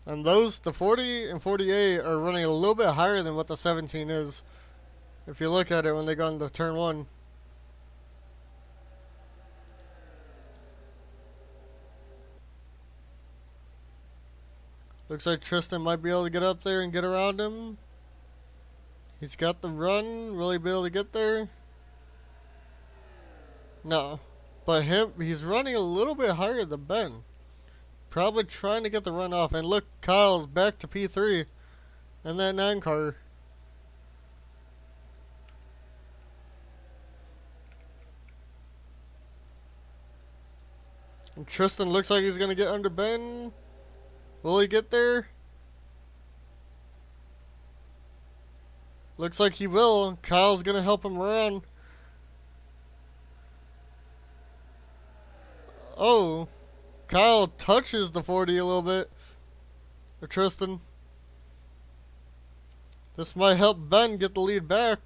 And the 40 and 48 are running a little bit higher than what the 17 is. If you look at it when they go into turn 1. Looks like Tristen might be able to get up there and get around him. He's got the run. Will he be able to get there? No. But he's running a little bit higher than Ben. Probably trying to get the run off. And look, Kyle's back to P3 in that 9 car. And Tristen looks like he's going to get under Ben. Will he get there? Looks like he will. Kyle's going to help him around. Oh. Kyle touches the 40 a little bit. Or Tristen. This might help Ben get the lead back.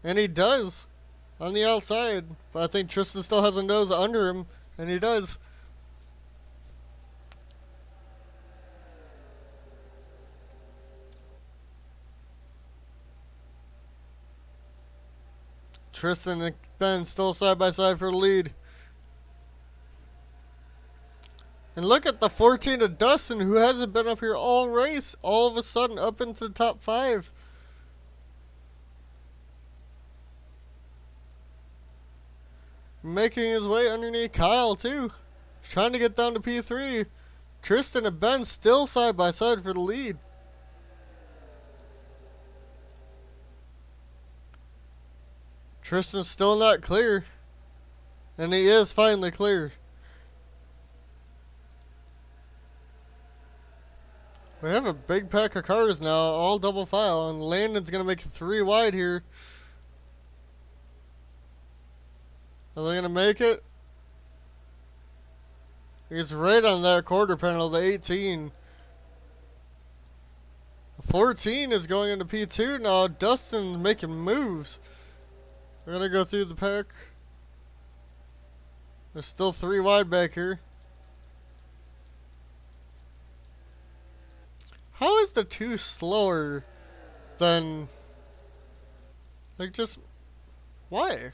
And he does. On the outside. But I think Tristen still has a nose under him. And he does. Tristen and Ben still side by side for the lead. And look at the 14 of Dustin, who hasn't been up here all race, all of a sudden up into the top 5. Making his way underneath Kyle, too. Trying to get down to P3. Tristen and Ben still side by side for the lead. Tristan's still not clear. And he is finally clear. We have a big pack of cars now, all double file, and Landen's going to make it 3 wide here. Are they going to make it? He's right on that quarter panel, the 18. The 14 is going into P2 now. Dustin's making moves. We're going to go through the pack. There's still 3 wide back here. How is the 2 slower than... Like, just... Why?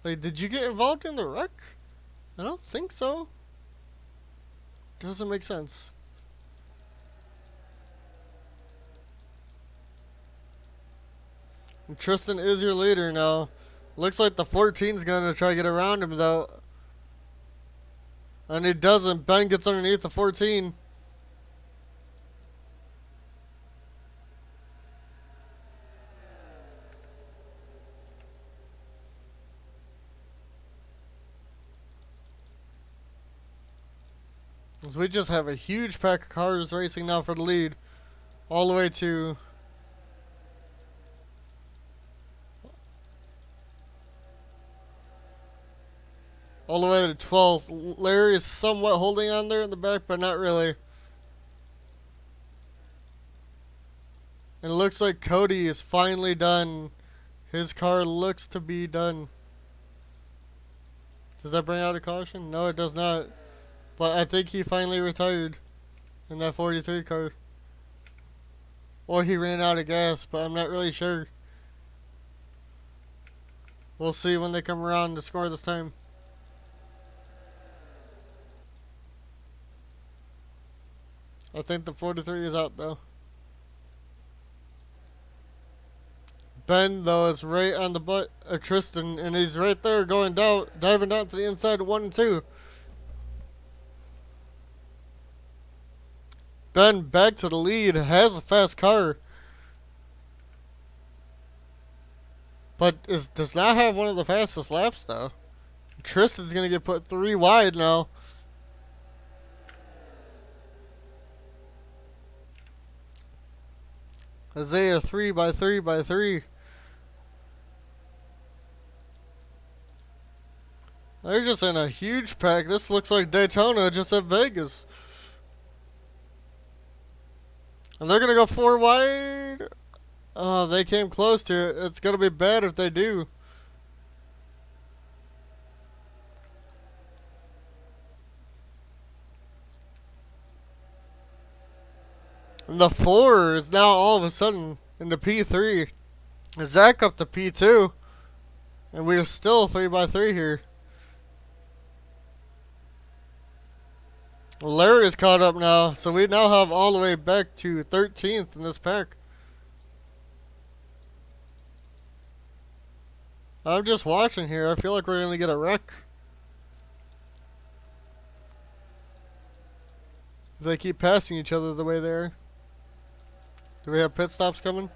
Like, did you get involved in the wreck? I don't think so. Doesn't make sense. And Tristen is your leader now. Looks like the 14's gonna try to get around him though. And he doesn't. Ben gets underneath the 14. So we just have a huge pack of cars racing now for the lead. All the way to... All the way to 12th. Larry is somewhat holding on there in the back, but not really. And it looks like Cody is finally done. His car looks to be done. Does that bring out a caution? No, it does not. But I think he finally retired in that 43 car. Or he ran out of gas, but I'm not really sure. We'll see when they come around to score this time. I think the 43 is out though. Ben though is right on the butt of Tristen, and he's right there going down, diving down to the inside of 1 and 2. Ben back to the lead, has a fast car, but does not have one of the fastest laps though. Tristan's gonna get put 3 wide now. Isaiah 3 by 3 by 3. They're just in a huge pack. This looks like Daytona just at Vegas. And they're going to go 4 wide. Oh, they came close to it. It's going to be bad if they do. And the 4 is now all of a sudden into P3. Zach up to P2. And we're still 3 by 3 here. Well, Larry is caught up now, so we now have all the way back to 13th in this pack. I'm just watching here. I feel like we're going to get a wreck. If they keep passing each other the way they are. Do we have pit stops coming?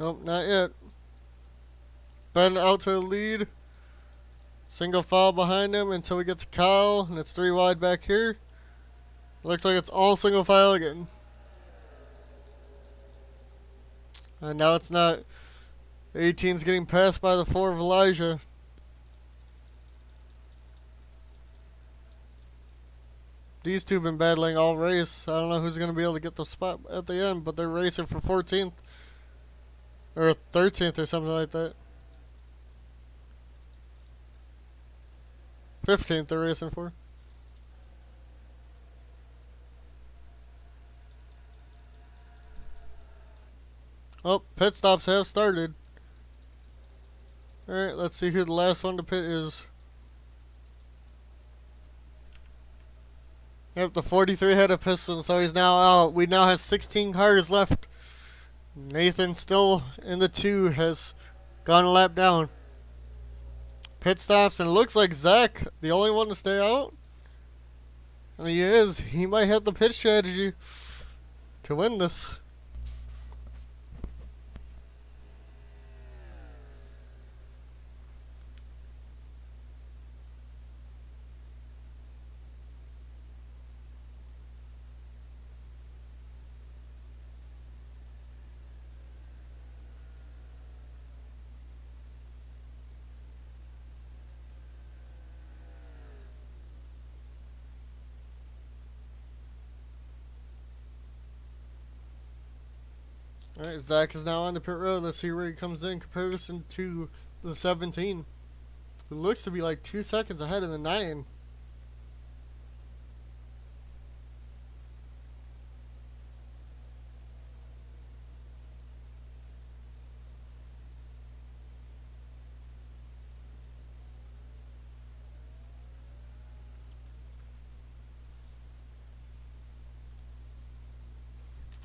Nope, not yet. Ben out to the lead. Single file behind him until we get to Kyle, and it's 3 wide back here. Looks like it's all single file again. And now it's not. The 18's getting passed by the 4 of Elijah. These two have been battling all race. I don't know who's going to be able to get the spot at the end, but they're racing for 14th. Or 13th or something like that. 15th they're racing for. Oh, pit stops have started. Alright, let's see who the last one to pit is. Yep, the 43 had a piston, so he's now out. We now have 16 cars left. Nathan still in the 2 has gone a lap down. Pit stops, and it looks like Zach, the only one to stay out. And he is. He might have the pit strategy to win this. Alright, Zach is now on the pit road. Let's see where he comes in comparison to the 17. It looks to be like 2 seconds ahead of the 9.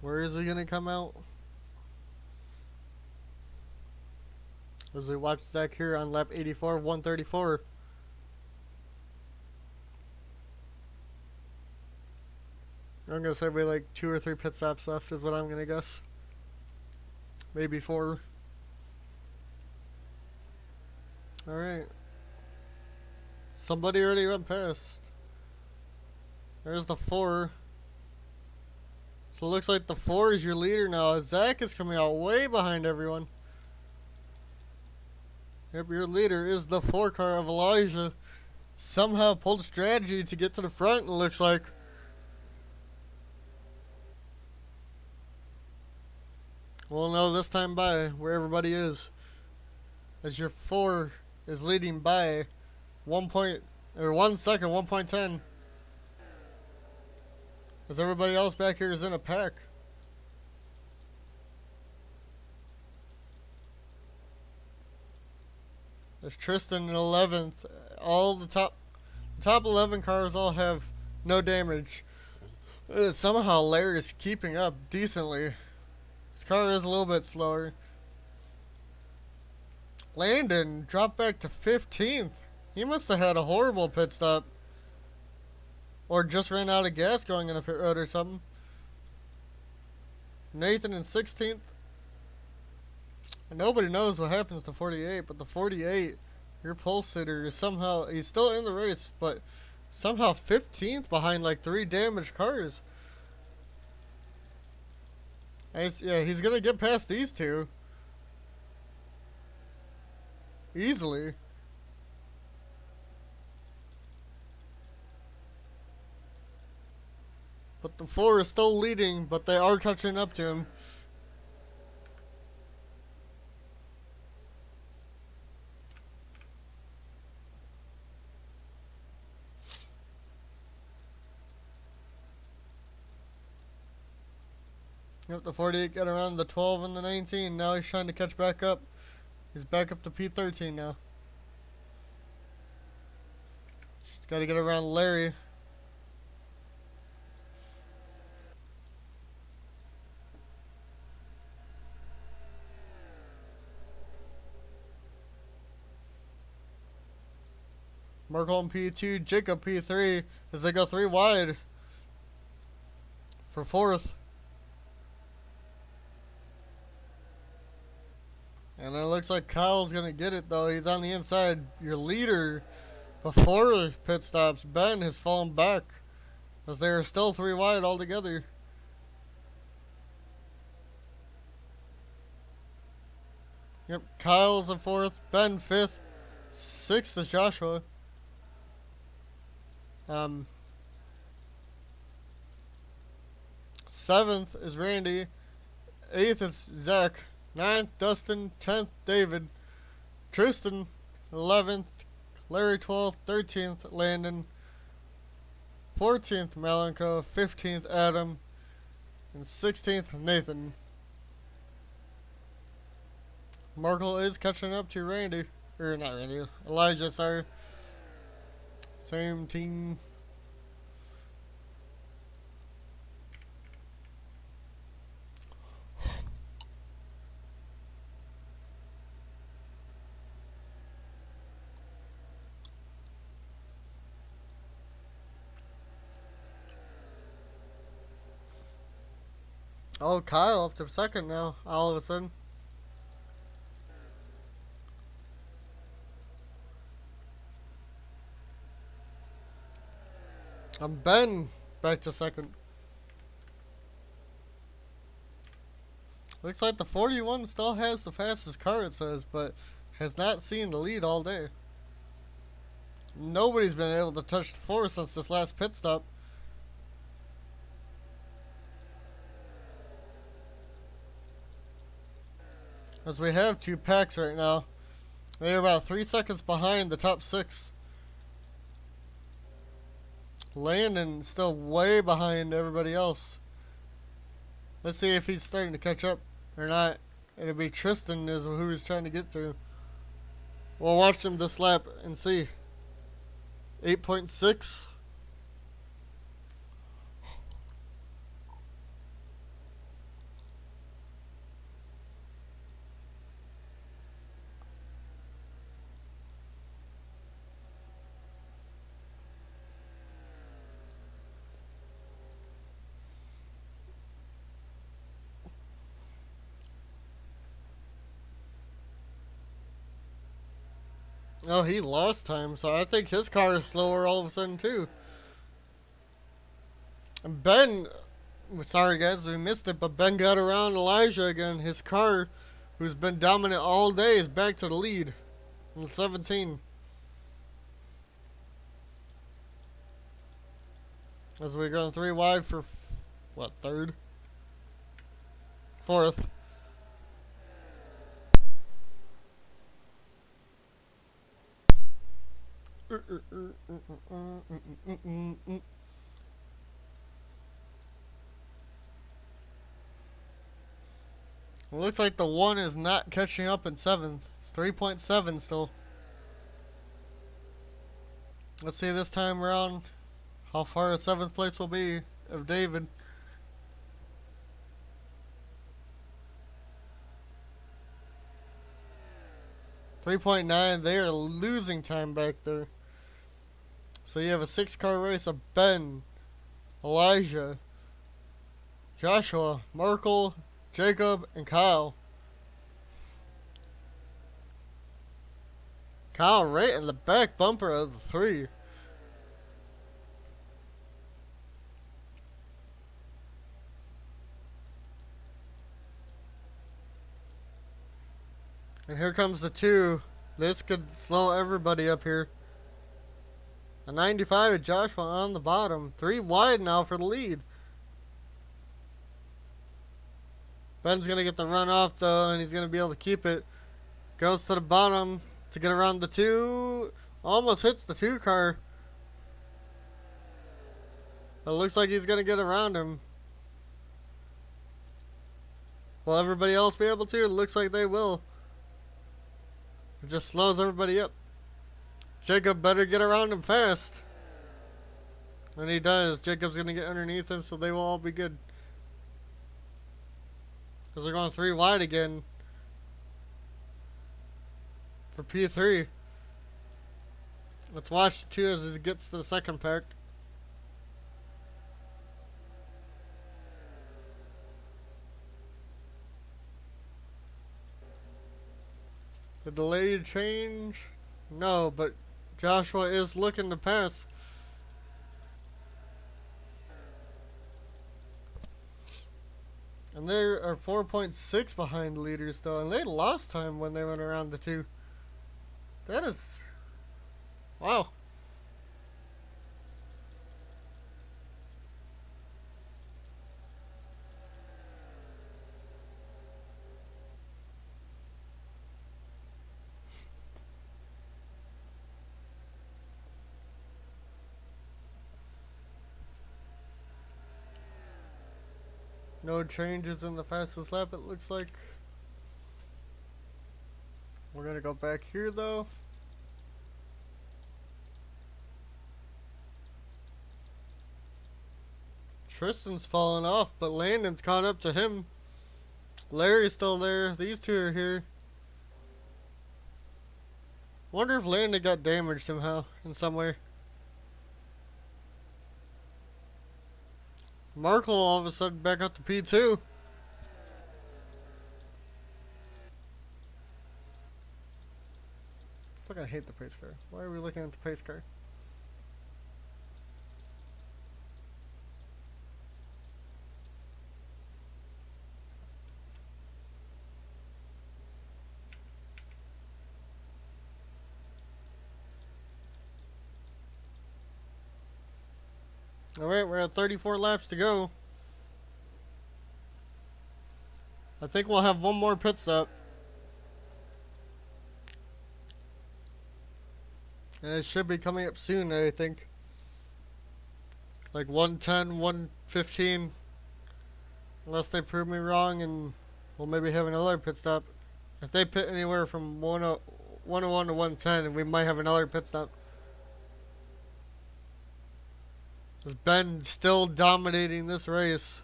Where is he going to come out? As we watch Zach here on lap 84 of 134. I'm going to say we like 2 or 3 pit stops left is what I'm going to guess. Maybe 4. Alright. Somebody already went past. There's the 4. So it looks like the 4 is your leader now. Zach is coming out way behind everyone. Yep, your leader is the 4 car of Elijah. Somehow pulled strategy to get to the front, it looks like. We'll know this time by where everybody is. As your 4 is leading by 1 second, 1.10. As everybody else back here is in a pack. There's Tristen in 11th. All the top 11 cars all have no damage. Somehow Larry is keeping up decently. His car is a little bit slower. Landen dropped back to 15th. He must have had a horrible pit stop. Or just ran out of gas going in a pit road or something. Nathan in 16th. And nobody knows what happens to 48, but the 48, your pole sitter, is somehow, he's still in the race, but somehow 15th behind like 3 damaged cars. Yeah, he's going to get past these 2. Easily. But the 4 is still leading, but they are catching up to him. Yep, the 48 got around the 12 and the 19. Now he's trying to catch back up. He's back up to P13 now. Just got to get around Larry. Markel in P2, Jacob P3 as they go 3 wide for 4th. And it looks like Kyle's going to get it, though. He's on the inside. Your leader, before pit stops, Ben, has fallen back, as they are still 3 wide altogether. Yep, Kyle's in 4th, Ben 5th, 6th is Joshua. 7th is Randy, 8th is Zach, 9th, Dustin, 10th, David, Tristen, 11th, Larry, 12th, 13th, Landen, 14th, Malenko, 15th, Adam, and 16th, Nathan. Markel is catching up to Randy. Or not Randy. Elijah, sorry. Same team. Oh, Kyle up to second now, all of a sudden. Ben back to second. Looks like the 41 still has the fastest car, it says, but has not seen the lead all day. Nobody's been able to touch the 4 since this last pit stop. As we have 2 packs right now. They're about 3 seconds behind the top 6. Landen still way behind everybody else. Let's see if he's starting to catch up or not. It'll be Tristen is who he's trying to get to. We'll watch him this lap and see. 8.6. Oh, he lost time, so I think his car is slower all of a sudden, too. And Ben, sorry guys, we missed it, but Ben got around Elijah again. His car, who's been dominant all day, is back to the lead in 17. As we're going 3 wide for, what, third? Fourth. It looks like the 1 is not catching up in 7th. It's 3.7 still. Let's see this time around how far 7th place will be of David. .9, they are losing time back there. So you have a 6-car race of Ben, Elijah, Joshua, Markel, Jacob, and Kyle. Kyle right in the back bumper of the 3. And here comes the 2. This could slow everybody up here. A 95 with Joshua on the bottom. 3 wide now for the lead. Ben's going to get the run off though, and he's going to be able to keep it. Goes to the bottom to get around the 2. Almost hits the 2 car. But it looks like he's going to get around him. Will everybody else be able to? It looks like they will. It just slows everybody up. Jacob better get around him fast. And he does. Jacob's going to get underneath him, so they will all be good. Because they're going 3 wide again. For P3. Let's watch 2 as he gets to the second pack. The delayed change? No, but Joshua is looking to pass. And they are 4.6 behind leaders though, and they lost time when they went around the 2. That is... wow. No changes in the fastest lap, it looks like. We're gonna go back here though. Tristan's fallen off, but Landen's caught up to him. Larry's still there. These two are here. Wonder if Landen got damaged somehow, in some way. Markel all of a sudden back up to P2. Fucking hate the pace car. Why are we looking at the pace car? Alright, we're at 34 laps to go. I think we'll have one more pit stop. And it should be coming up soon, I think. Like 110, 115. Unless they prove me wrong and we'll maybe have another pit stop. If they pit anywhere from 101 to 110, we might have another pit stop. Ben still dominating this race.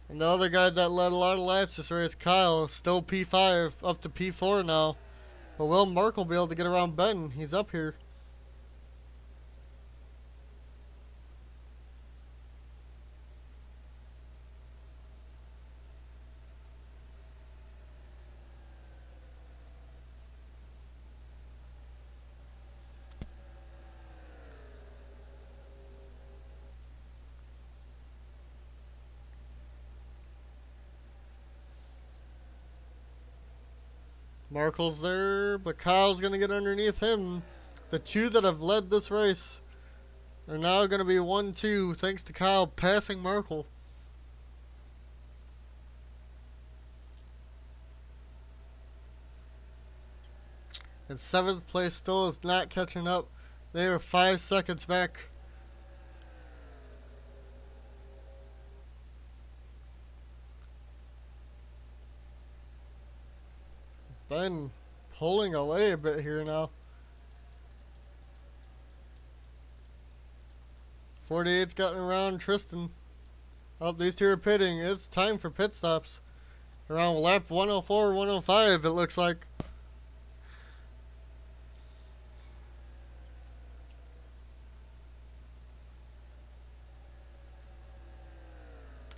And the other guy that led a lot of laps this race, Kyle, still P5 up to P4 now. But will Markel be able to get around Ben? He's up here. Markel's there, but Kyle's going to get underneath him. The two that have led this race are now going to be 1-2 thanks to Kyle passing Markel. And 7th place still is not catching up. They are 5 seconds back. Ben pulling away a bit here now. 48's gotten around Tristen. Oh, these two are pitting. It's time for pit stops. Around lap 104, 105 it looks like.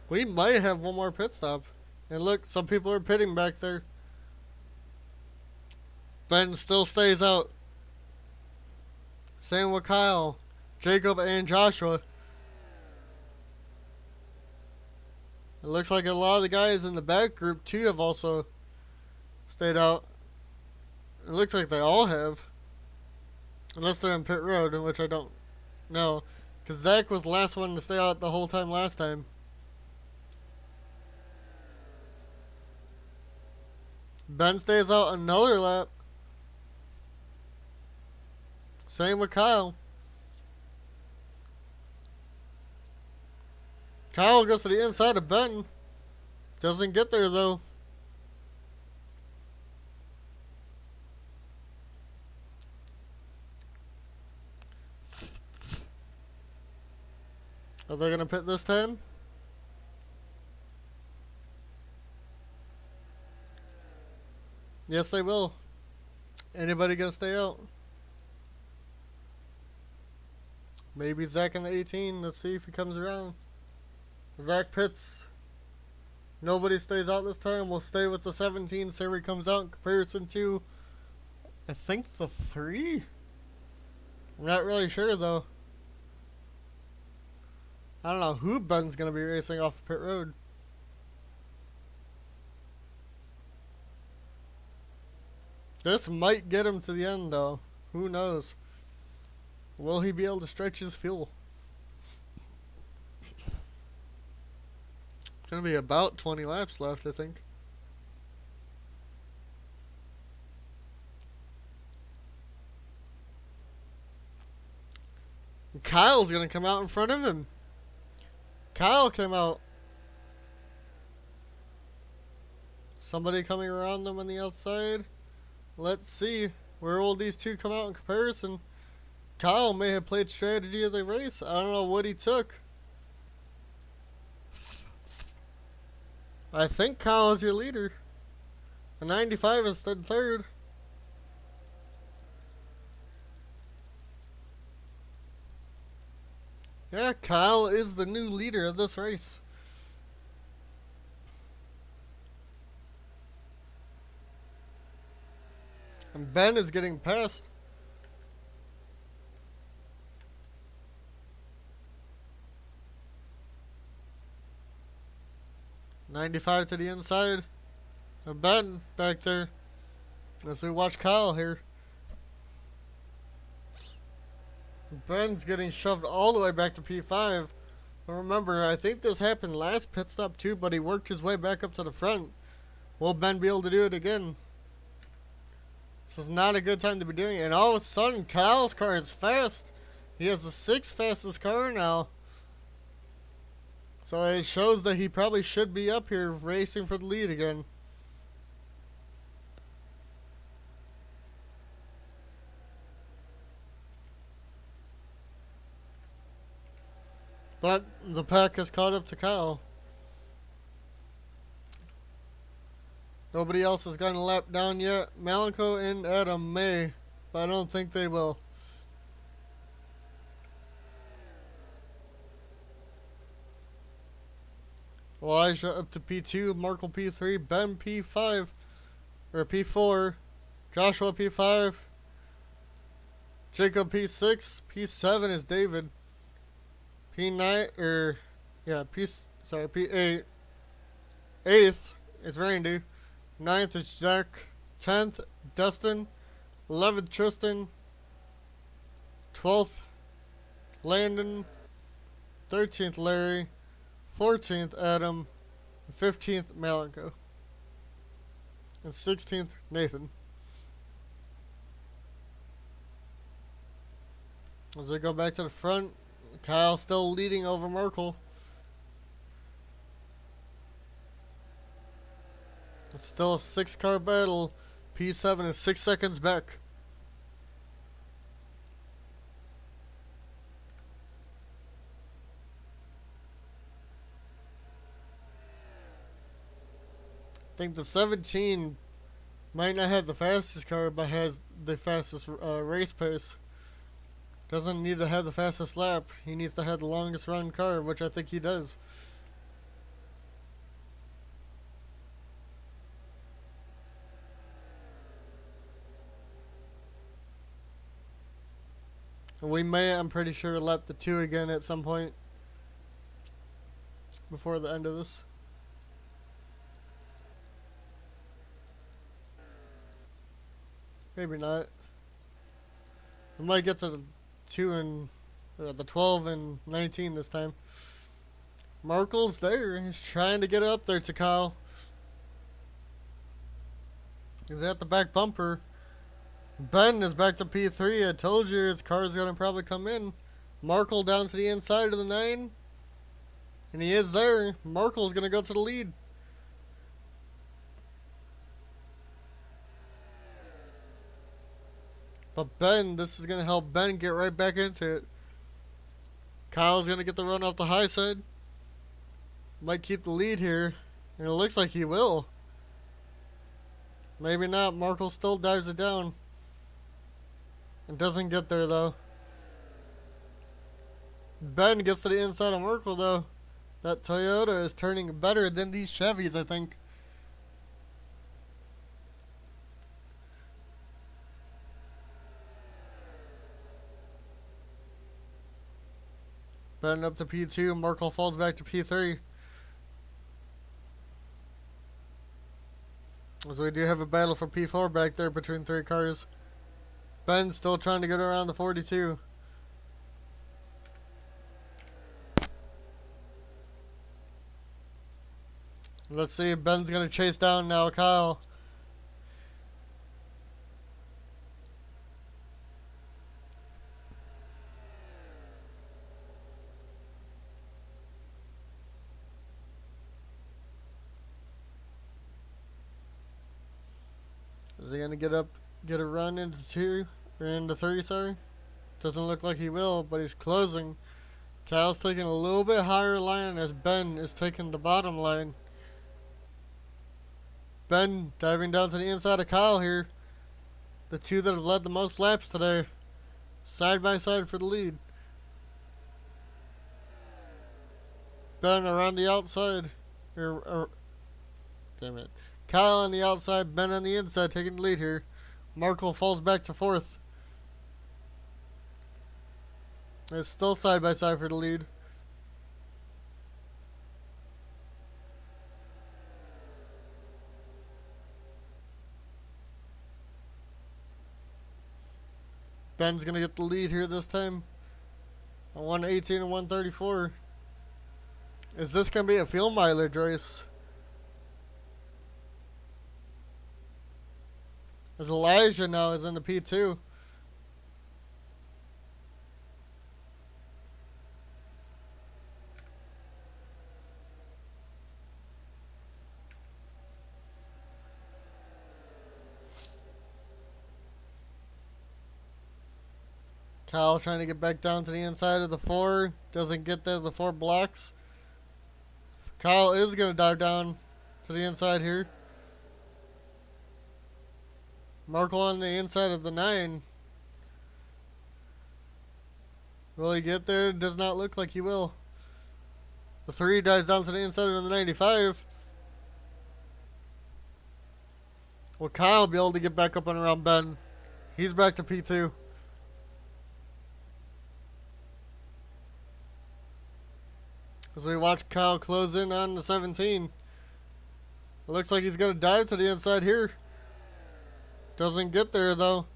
We might have one more pit stop. And look, some people are pitting back there. Ben still stays out. Same with Kyle, Jacob, and Joshua. It looks like a lot of the guys in the back group too have also stayed out. It looks like they all have. Unless they're in pit road, which I don't know. Because Zach was the last one to stay out the whole time last time. Ben stays out another lap. Same with Kyle. Kyle goes to the inside of Ben. Doesn't get there though. Are they going to pit this time? Yes, they will. Anybody going to stay out? Maybe Zach in the 18. Let's see if he comes around. Zach pits. Nobody stays out this time. We'll stay with the 17. See where he comes out in comparison to, I think, the 3? I'm not really sure, though. I don't know who Ben's going to be racing off pit road. This might get him to the end, though. Who knows? Will he be able to stretch his fuel? It's going to be about 20 laps left, I think. And Kyle's going to come out in front of him. Kyle came out. Somebody coming around them on the outside. let's see. Where will these two come out in comparison? Kyle may have played strategy of the race. I don't know what he took. I think Kyle is your leader. The 95 is the third. Yeah, Kyle is the new leader of this race. And Ben is getting passed. .95 to the inside. And Ben back there. As we watch Kyle here. Ben's getting shoved all the way back to P5. But remember, I think this happened last pit stop too, but he worked his way back up to the front. Will Ben be able to do it again? This is not a good time to be doing it. And all of a sudden, Kyle's car is fast. He has the 6th fastest car now. So it shows that he probably should be up here racing for the lead again. But the pack has caught up to Kyle. Nobody else has gotten a lap down yet. Malenko and Adam may, but I don't think they will. Elijah up to P2, Markel P3, Ben P5, or P4, Joshua P5, Jacob P6, P7 is David, P9, P8, 8th is Randy, 9th is Jack, 10th Dustin, 11th Tristen, 12th Landen, 13th Larry, 14th Adam, 15th Malenko, and 16th Nathan. As they go back to the front, Kyle still leading over Markel. It's still a 6-car battle. P7 is 6 seconds back. I think the 17 might not have the fastest car, but has the fastest race pace. Doesn't need to have the fastest lap. He needs to have the longest run car, which I think he does. And we may, I'm pretty sure, lap the 2 again at some point before the end of this. Maybe not. We might get to the 2 and the 12 and 19 this time. Markel's there. He's trying to get up there to Kyle. He's at the back bumper. Ben is back to P3. I told you his car's going to probably come in. Markel down to the inside of the 9. And he is there. Markel's going to go to the lead. But Ben, this is going to help Ben get right back into it. Kyle's going to get the run off the high side. Might keep the lead here. And it looks like he will. Maybe not. Markel still dives it down. And doesn't get there, though. Ben gets to the inside of Markel, though. That Toyota is turning better than these Chevys, I think. Ben up to P2. Markel falls back to P3. So we do have a battle for P4 back there between 3 cars. Ben's still trying to get around the 42. Let's see if Ben's going to chase down now Kyle. Is he going to get up get a run into 2 or into 3, sorry. Doesn't look like he will, but he's closing. Kyle's taking a little bit higher line as Ben is taking the bottom line. Ben diving down to the inside of Kyle here. The two that have led the most laps today. Side by side for the lead. Ben around the outside. Damn it. Kyle on the outside, Ben on the inside taking the lead here. Markel falls back to 4th. It's still side by side for the lead. Ben's going to get the lead here this time. On 118 and 134. Is this going to be a fuel mileage race? As Elijah now is in the P2. Kyle trying to get back down to the inside of the 4. Doesn't get there. The 4 blocks. Kyle is going to dive down to the inside here. Markel on the inside of the 9. Will he get there? Does not look like he will. The 3 dives down to the inside of the 95. Will Kyle be able to get back up and around Ben? He's back to P2. As we watch Kyle close in on the 17. It looks like he's going to dive to the inside here. Doesn't get there though.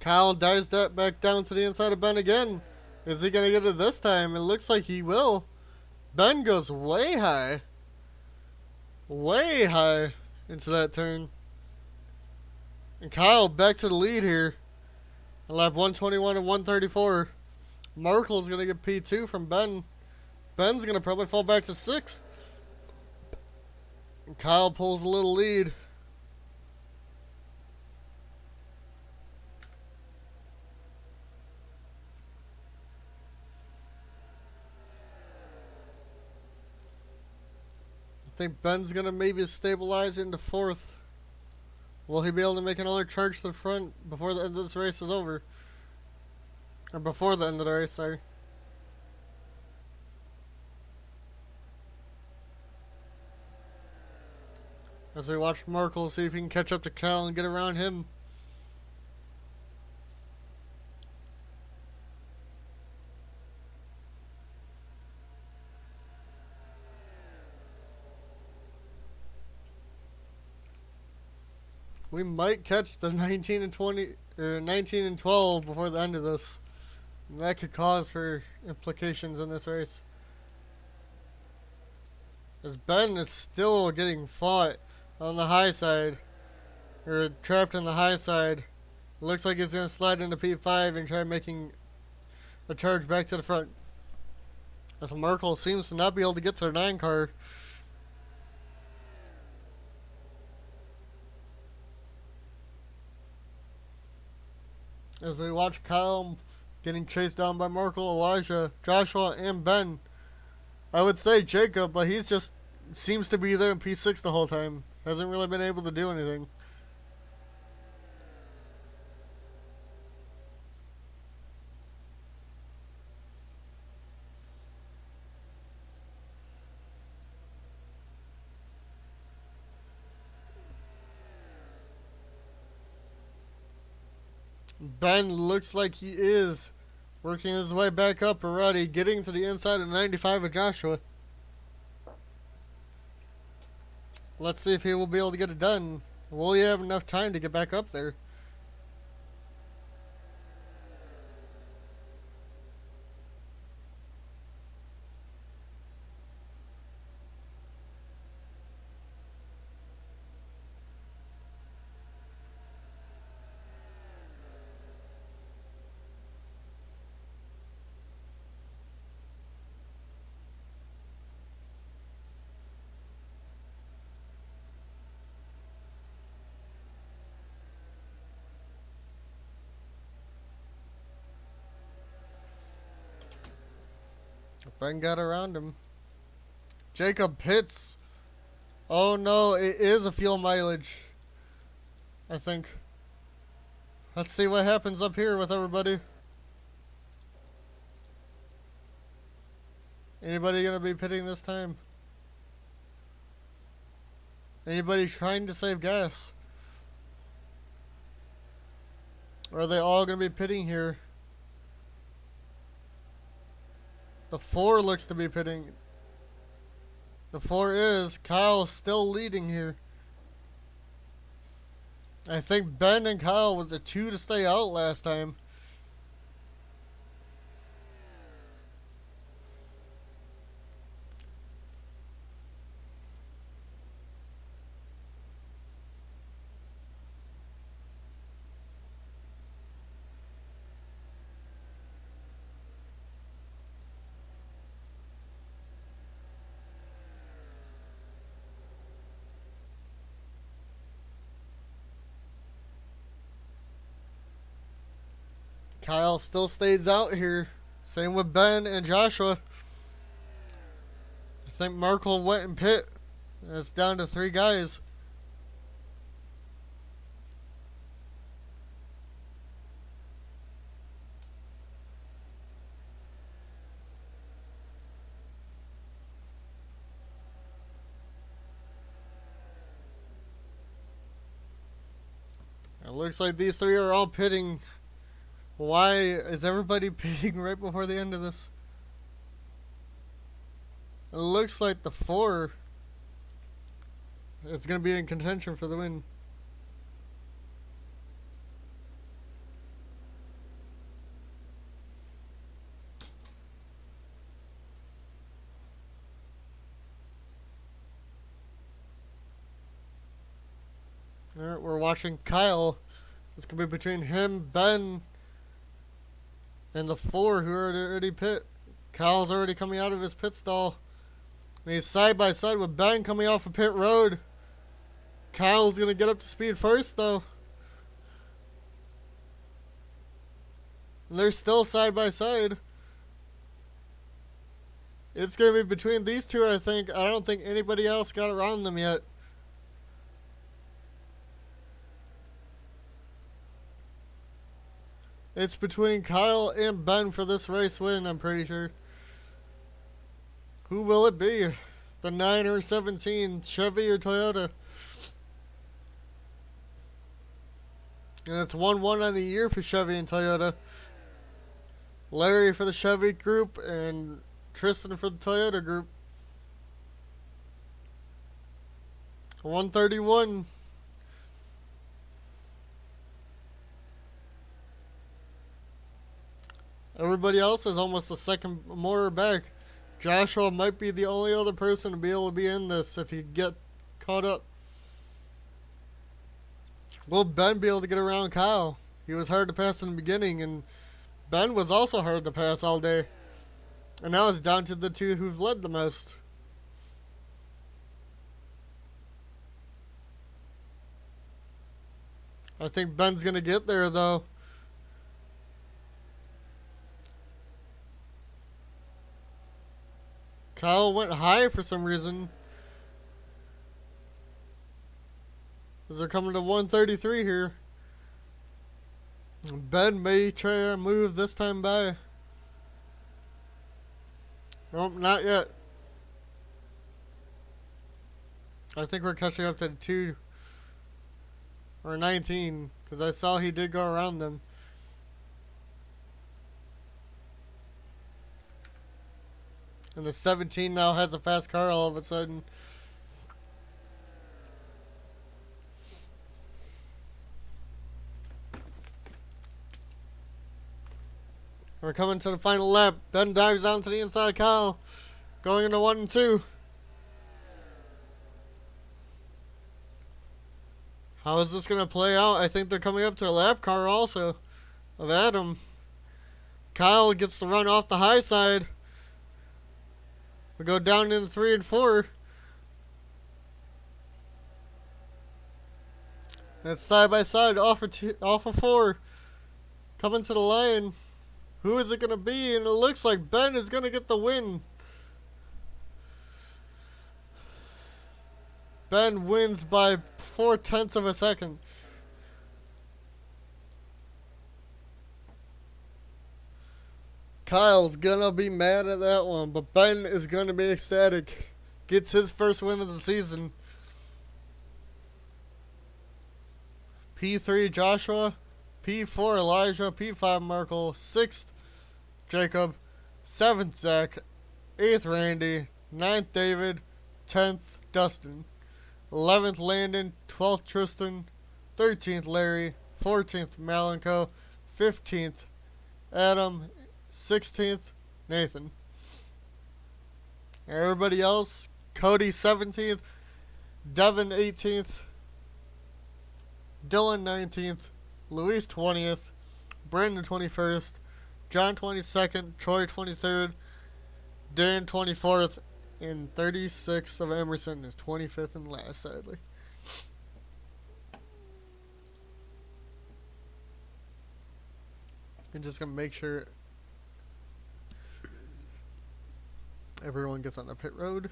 Kyle dives that back down to the inside of Ben again. Is he going to get it this time? It looks like he will. Ben goes way high. Way high into that turn. And Kyle back to the lead here. On lap 121 and 134. Markel's going to get P2 from Ben. Ben's going to probably fall back to 6th. And Kyle pulls a little lead. I think Ben's going to maybe stabilize into 4th. Will he be able to make another charge to the front before the end of this race is over? Or before the end of the race, sorry. As we watch Markel see if he can catch up to Cal and get around him. We might catch the 19 and 20 or 19 and 12 before the end of this. And that could cause for implications in this race. As Ben is still getting fought on the high side, or trapped on the high side. It looks like he's going to slide into P5 and try making a charge back to the front. As Markel seems to not be able to get to the 9 car. As we watch Kyle getting chased down by Markel, Elijah, Joshua, and Ben. I would say Jacob, but he's just seems to be there in P6 the whole time. Hasn't really been able to do anything. Ben looks like he is working his way back up already, getting to the inside of 95 of Joshua. Let's see if he will be able to get it done. Will he have enough time to get back up there? Ben got around him. Jacob hits. Oh no, it is a fuel mileage. I think. Let's see what happens up here with everybody. Anybody gonna be pitting this time? Anybody trying to save gas? Or are they all gonna be pitting here? The 4 looks to be pitting. The 4 is. Kyle still leading here. I think Ben and Kyle was the 2 to stay out last time. Kyle still stays out here. Same with Ben and Jousha. I think Markel went and pit. It's down to 3 guys. It looks like these 3 are all pitting. Why is everybody pitting right before the end of this? It looks like the 4 is going to be in contention for the win. Alright, we're watching Kyle. It's going to be between him, Ben, and the 4 who are already pit. Kyle's already coming out of his pit stall. And he's side by side with Ben coming off of pit road. Kyle's going to get up to speed first, though. And they're still side by side. It's going to be between these 2, I think. I don't think anybody else got around them yet. It's between Kyle and Ben for this race win, I'm pretty sure. Who will it be? The 9 or 17, Chevy or Toyota? And it's 1-1 on the year for Chevy and Toyota. Larry for the Chevy group and Tristen for the Toyota group. 131. Everybody else is almost a second more back. Joshua might be the only other person to be able to be in this if he get caught up. Will Ben be able to get around Kyle? He was hard to pass in the beginning, and Ben was also hard to pass all day. And now it's down to the 2 who've led the most. I think Ben's going to get there, though. Kyle went high for some reason. As they're coming to 133 here. Ben may try to move this time by. Nope, not yet. I think we're catching up to 2 or 19 because I saw he did go around them. And the 17 now has a fast car all of a sudden. We're coming to the final lap. Ben dives down to the inside of Kyle. Going into 1 and 2. How is this going to play out? I think they're coming up to a lap car also of Adam. Kyle gets to run off the high side. We go down into 3 and 4. And it's side by side off of 4. Coming to the line. Who is it going to be? And it looks like Ben is going to get the win. Ben wins by 0.4 of a second. Kyle's gonna be mad at that one, but Ben is gonna be ecstatic. Gets his first win of the season. P3 Joshua, P4 Elijah, P5 Markel, 6th Jacob, 7th Zach, 8th Randy, 9th David, 10th Dustin, 11th Landen, 12th Tristen, 13th Larry, 14th Malenko, 15th Adam, 16th Nathan. Everybody else, Cody 17th, Devin 18th, Dylan 19th, Luis 20th, Brandon 21st, John 22nd, Troy 23rd, Dan 24th, and 36th of Emerson is 25th and last, sadly. I'm just going to make sure everyone gets on the pit road.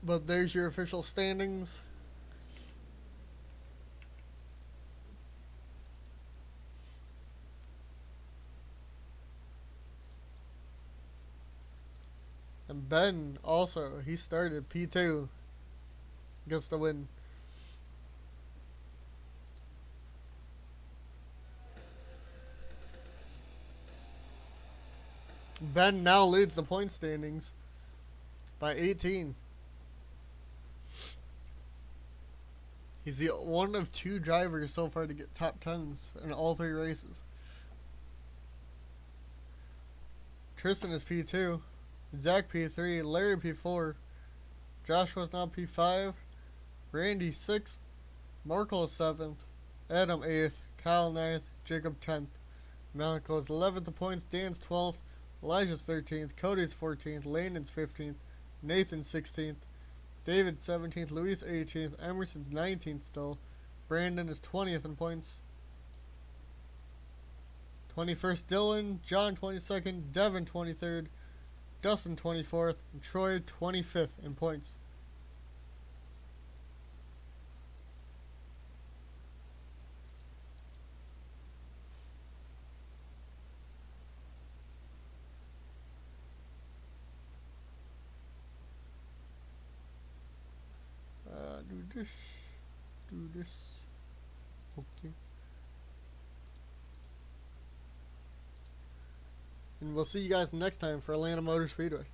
But there's your official standings. And Ben also, he started P2. Gets the win. Ben now leads the point standings by 18. He's the one of 2 drivers so far to get top 10s in all 3 races. Tristen is P2, Zach P3, Larry P4, Joshua's now P5, Randy 6th, Markel is 7th, Adam 8th, Kyle 9th, Jacob 10th, Malenko is 11th in points, Dan's 12th, Elijah's 13th, Cody's 14th, Landen's 15th, Nathan's 16th, David 17th, Luis 18th, Emerson's 19th still, Brandon is 20th in points, 21st Dylan, John 22nd, Devin 23rd, Dustin 24th, and Troy 25th in points. Do this, okay. And we'll see you guys next time for Atlanta Motor Speedway.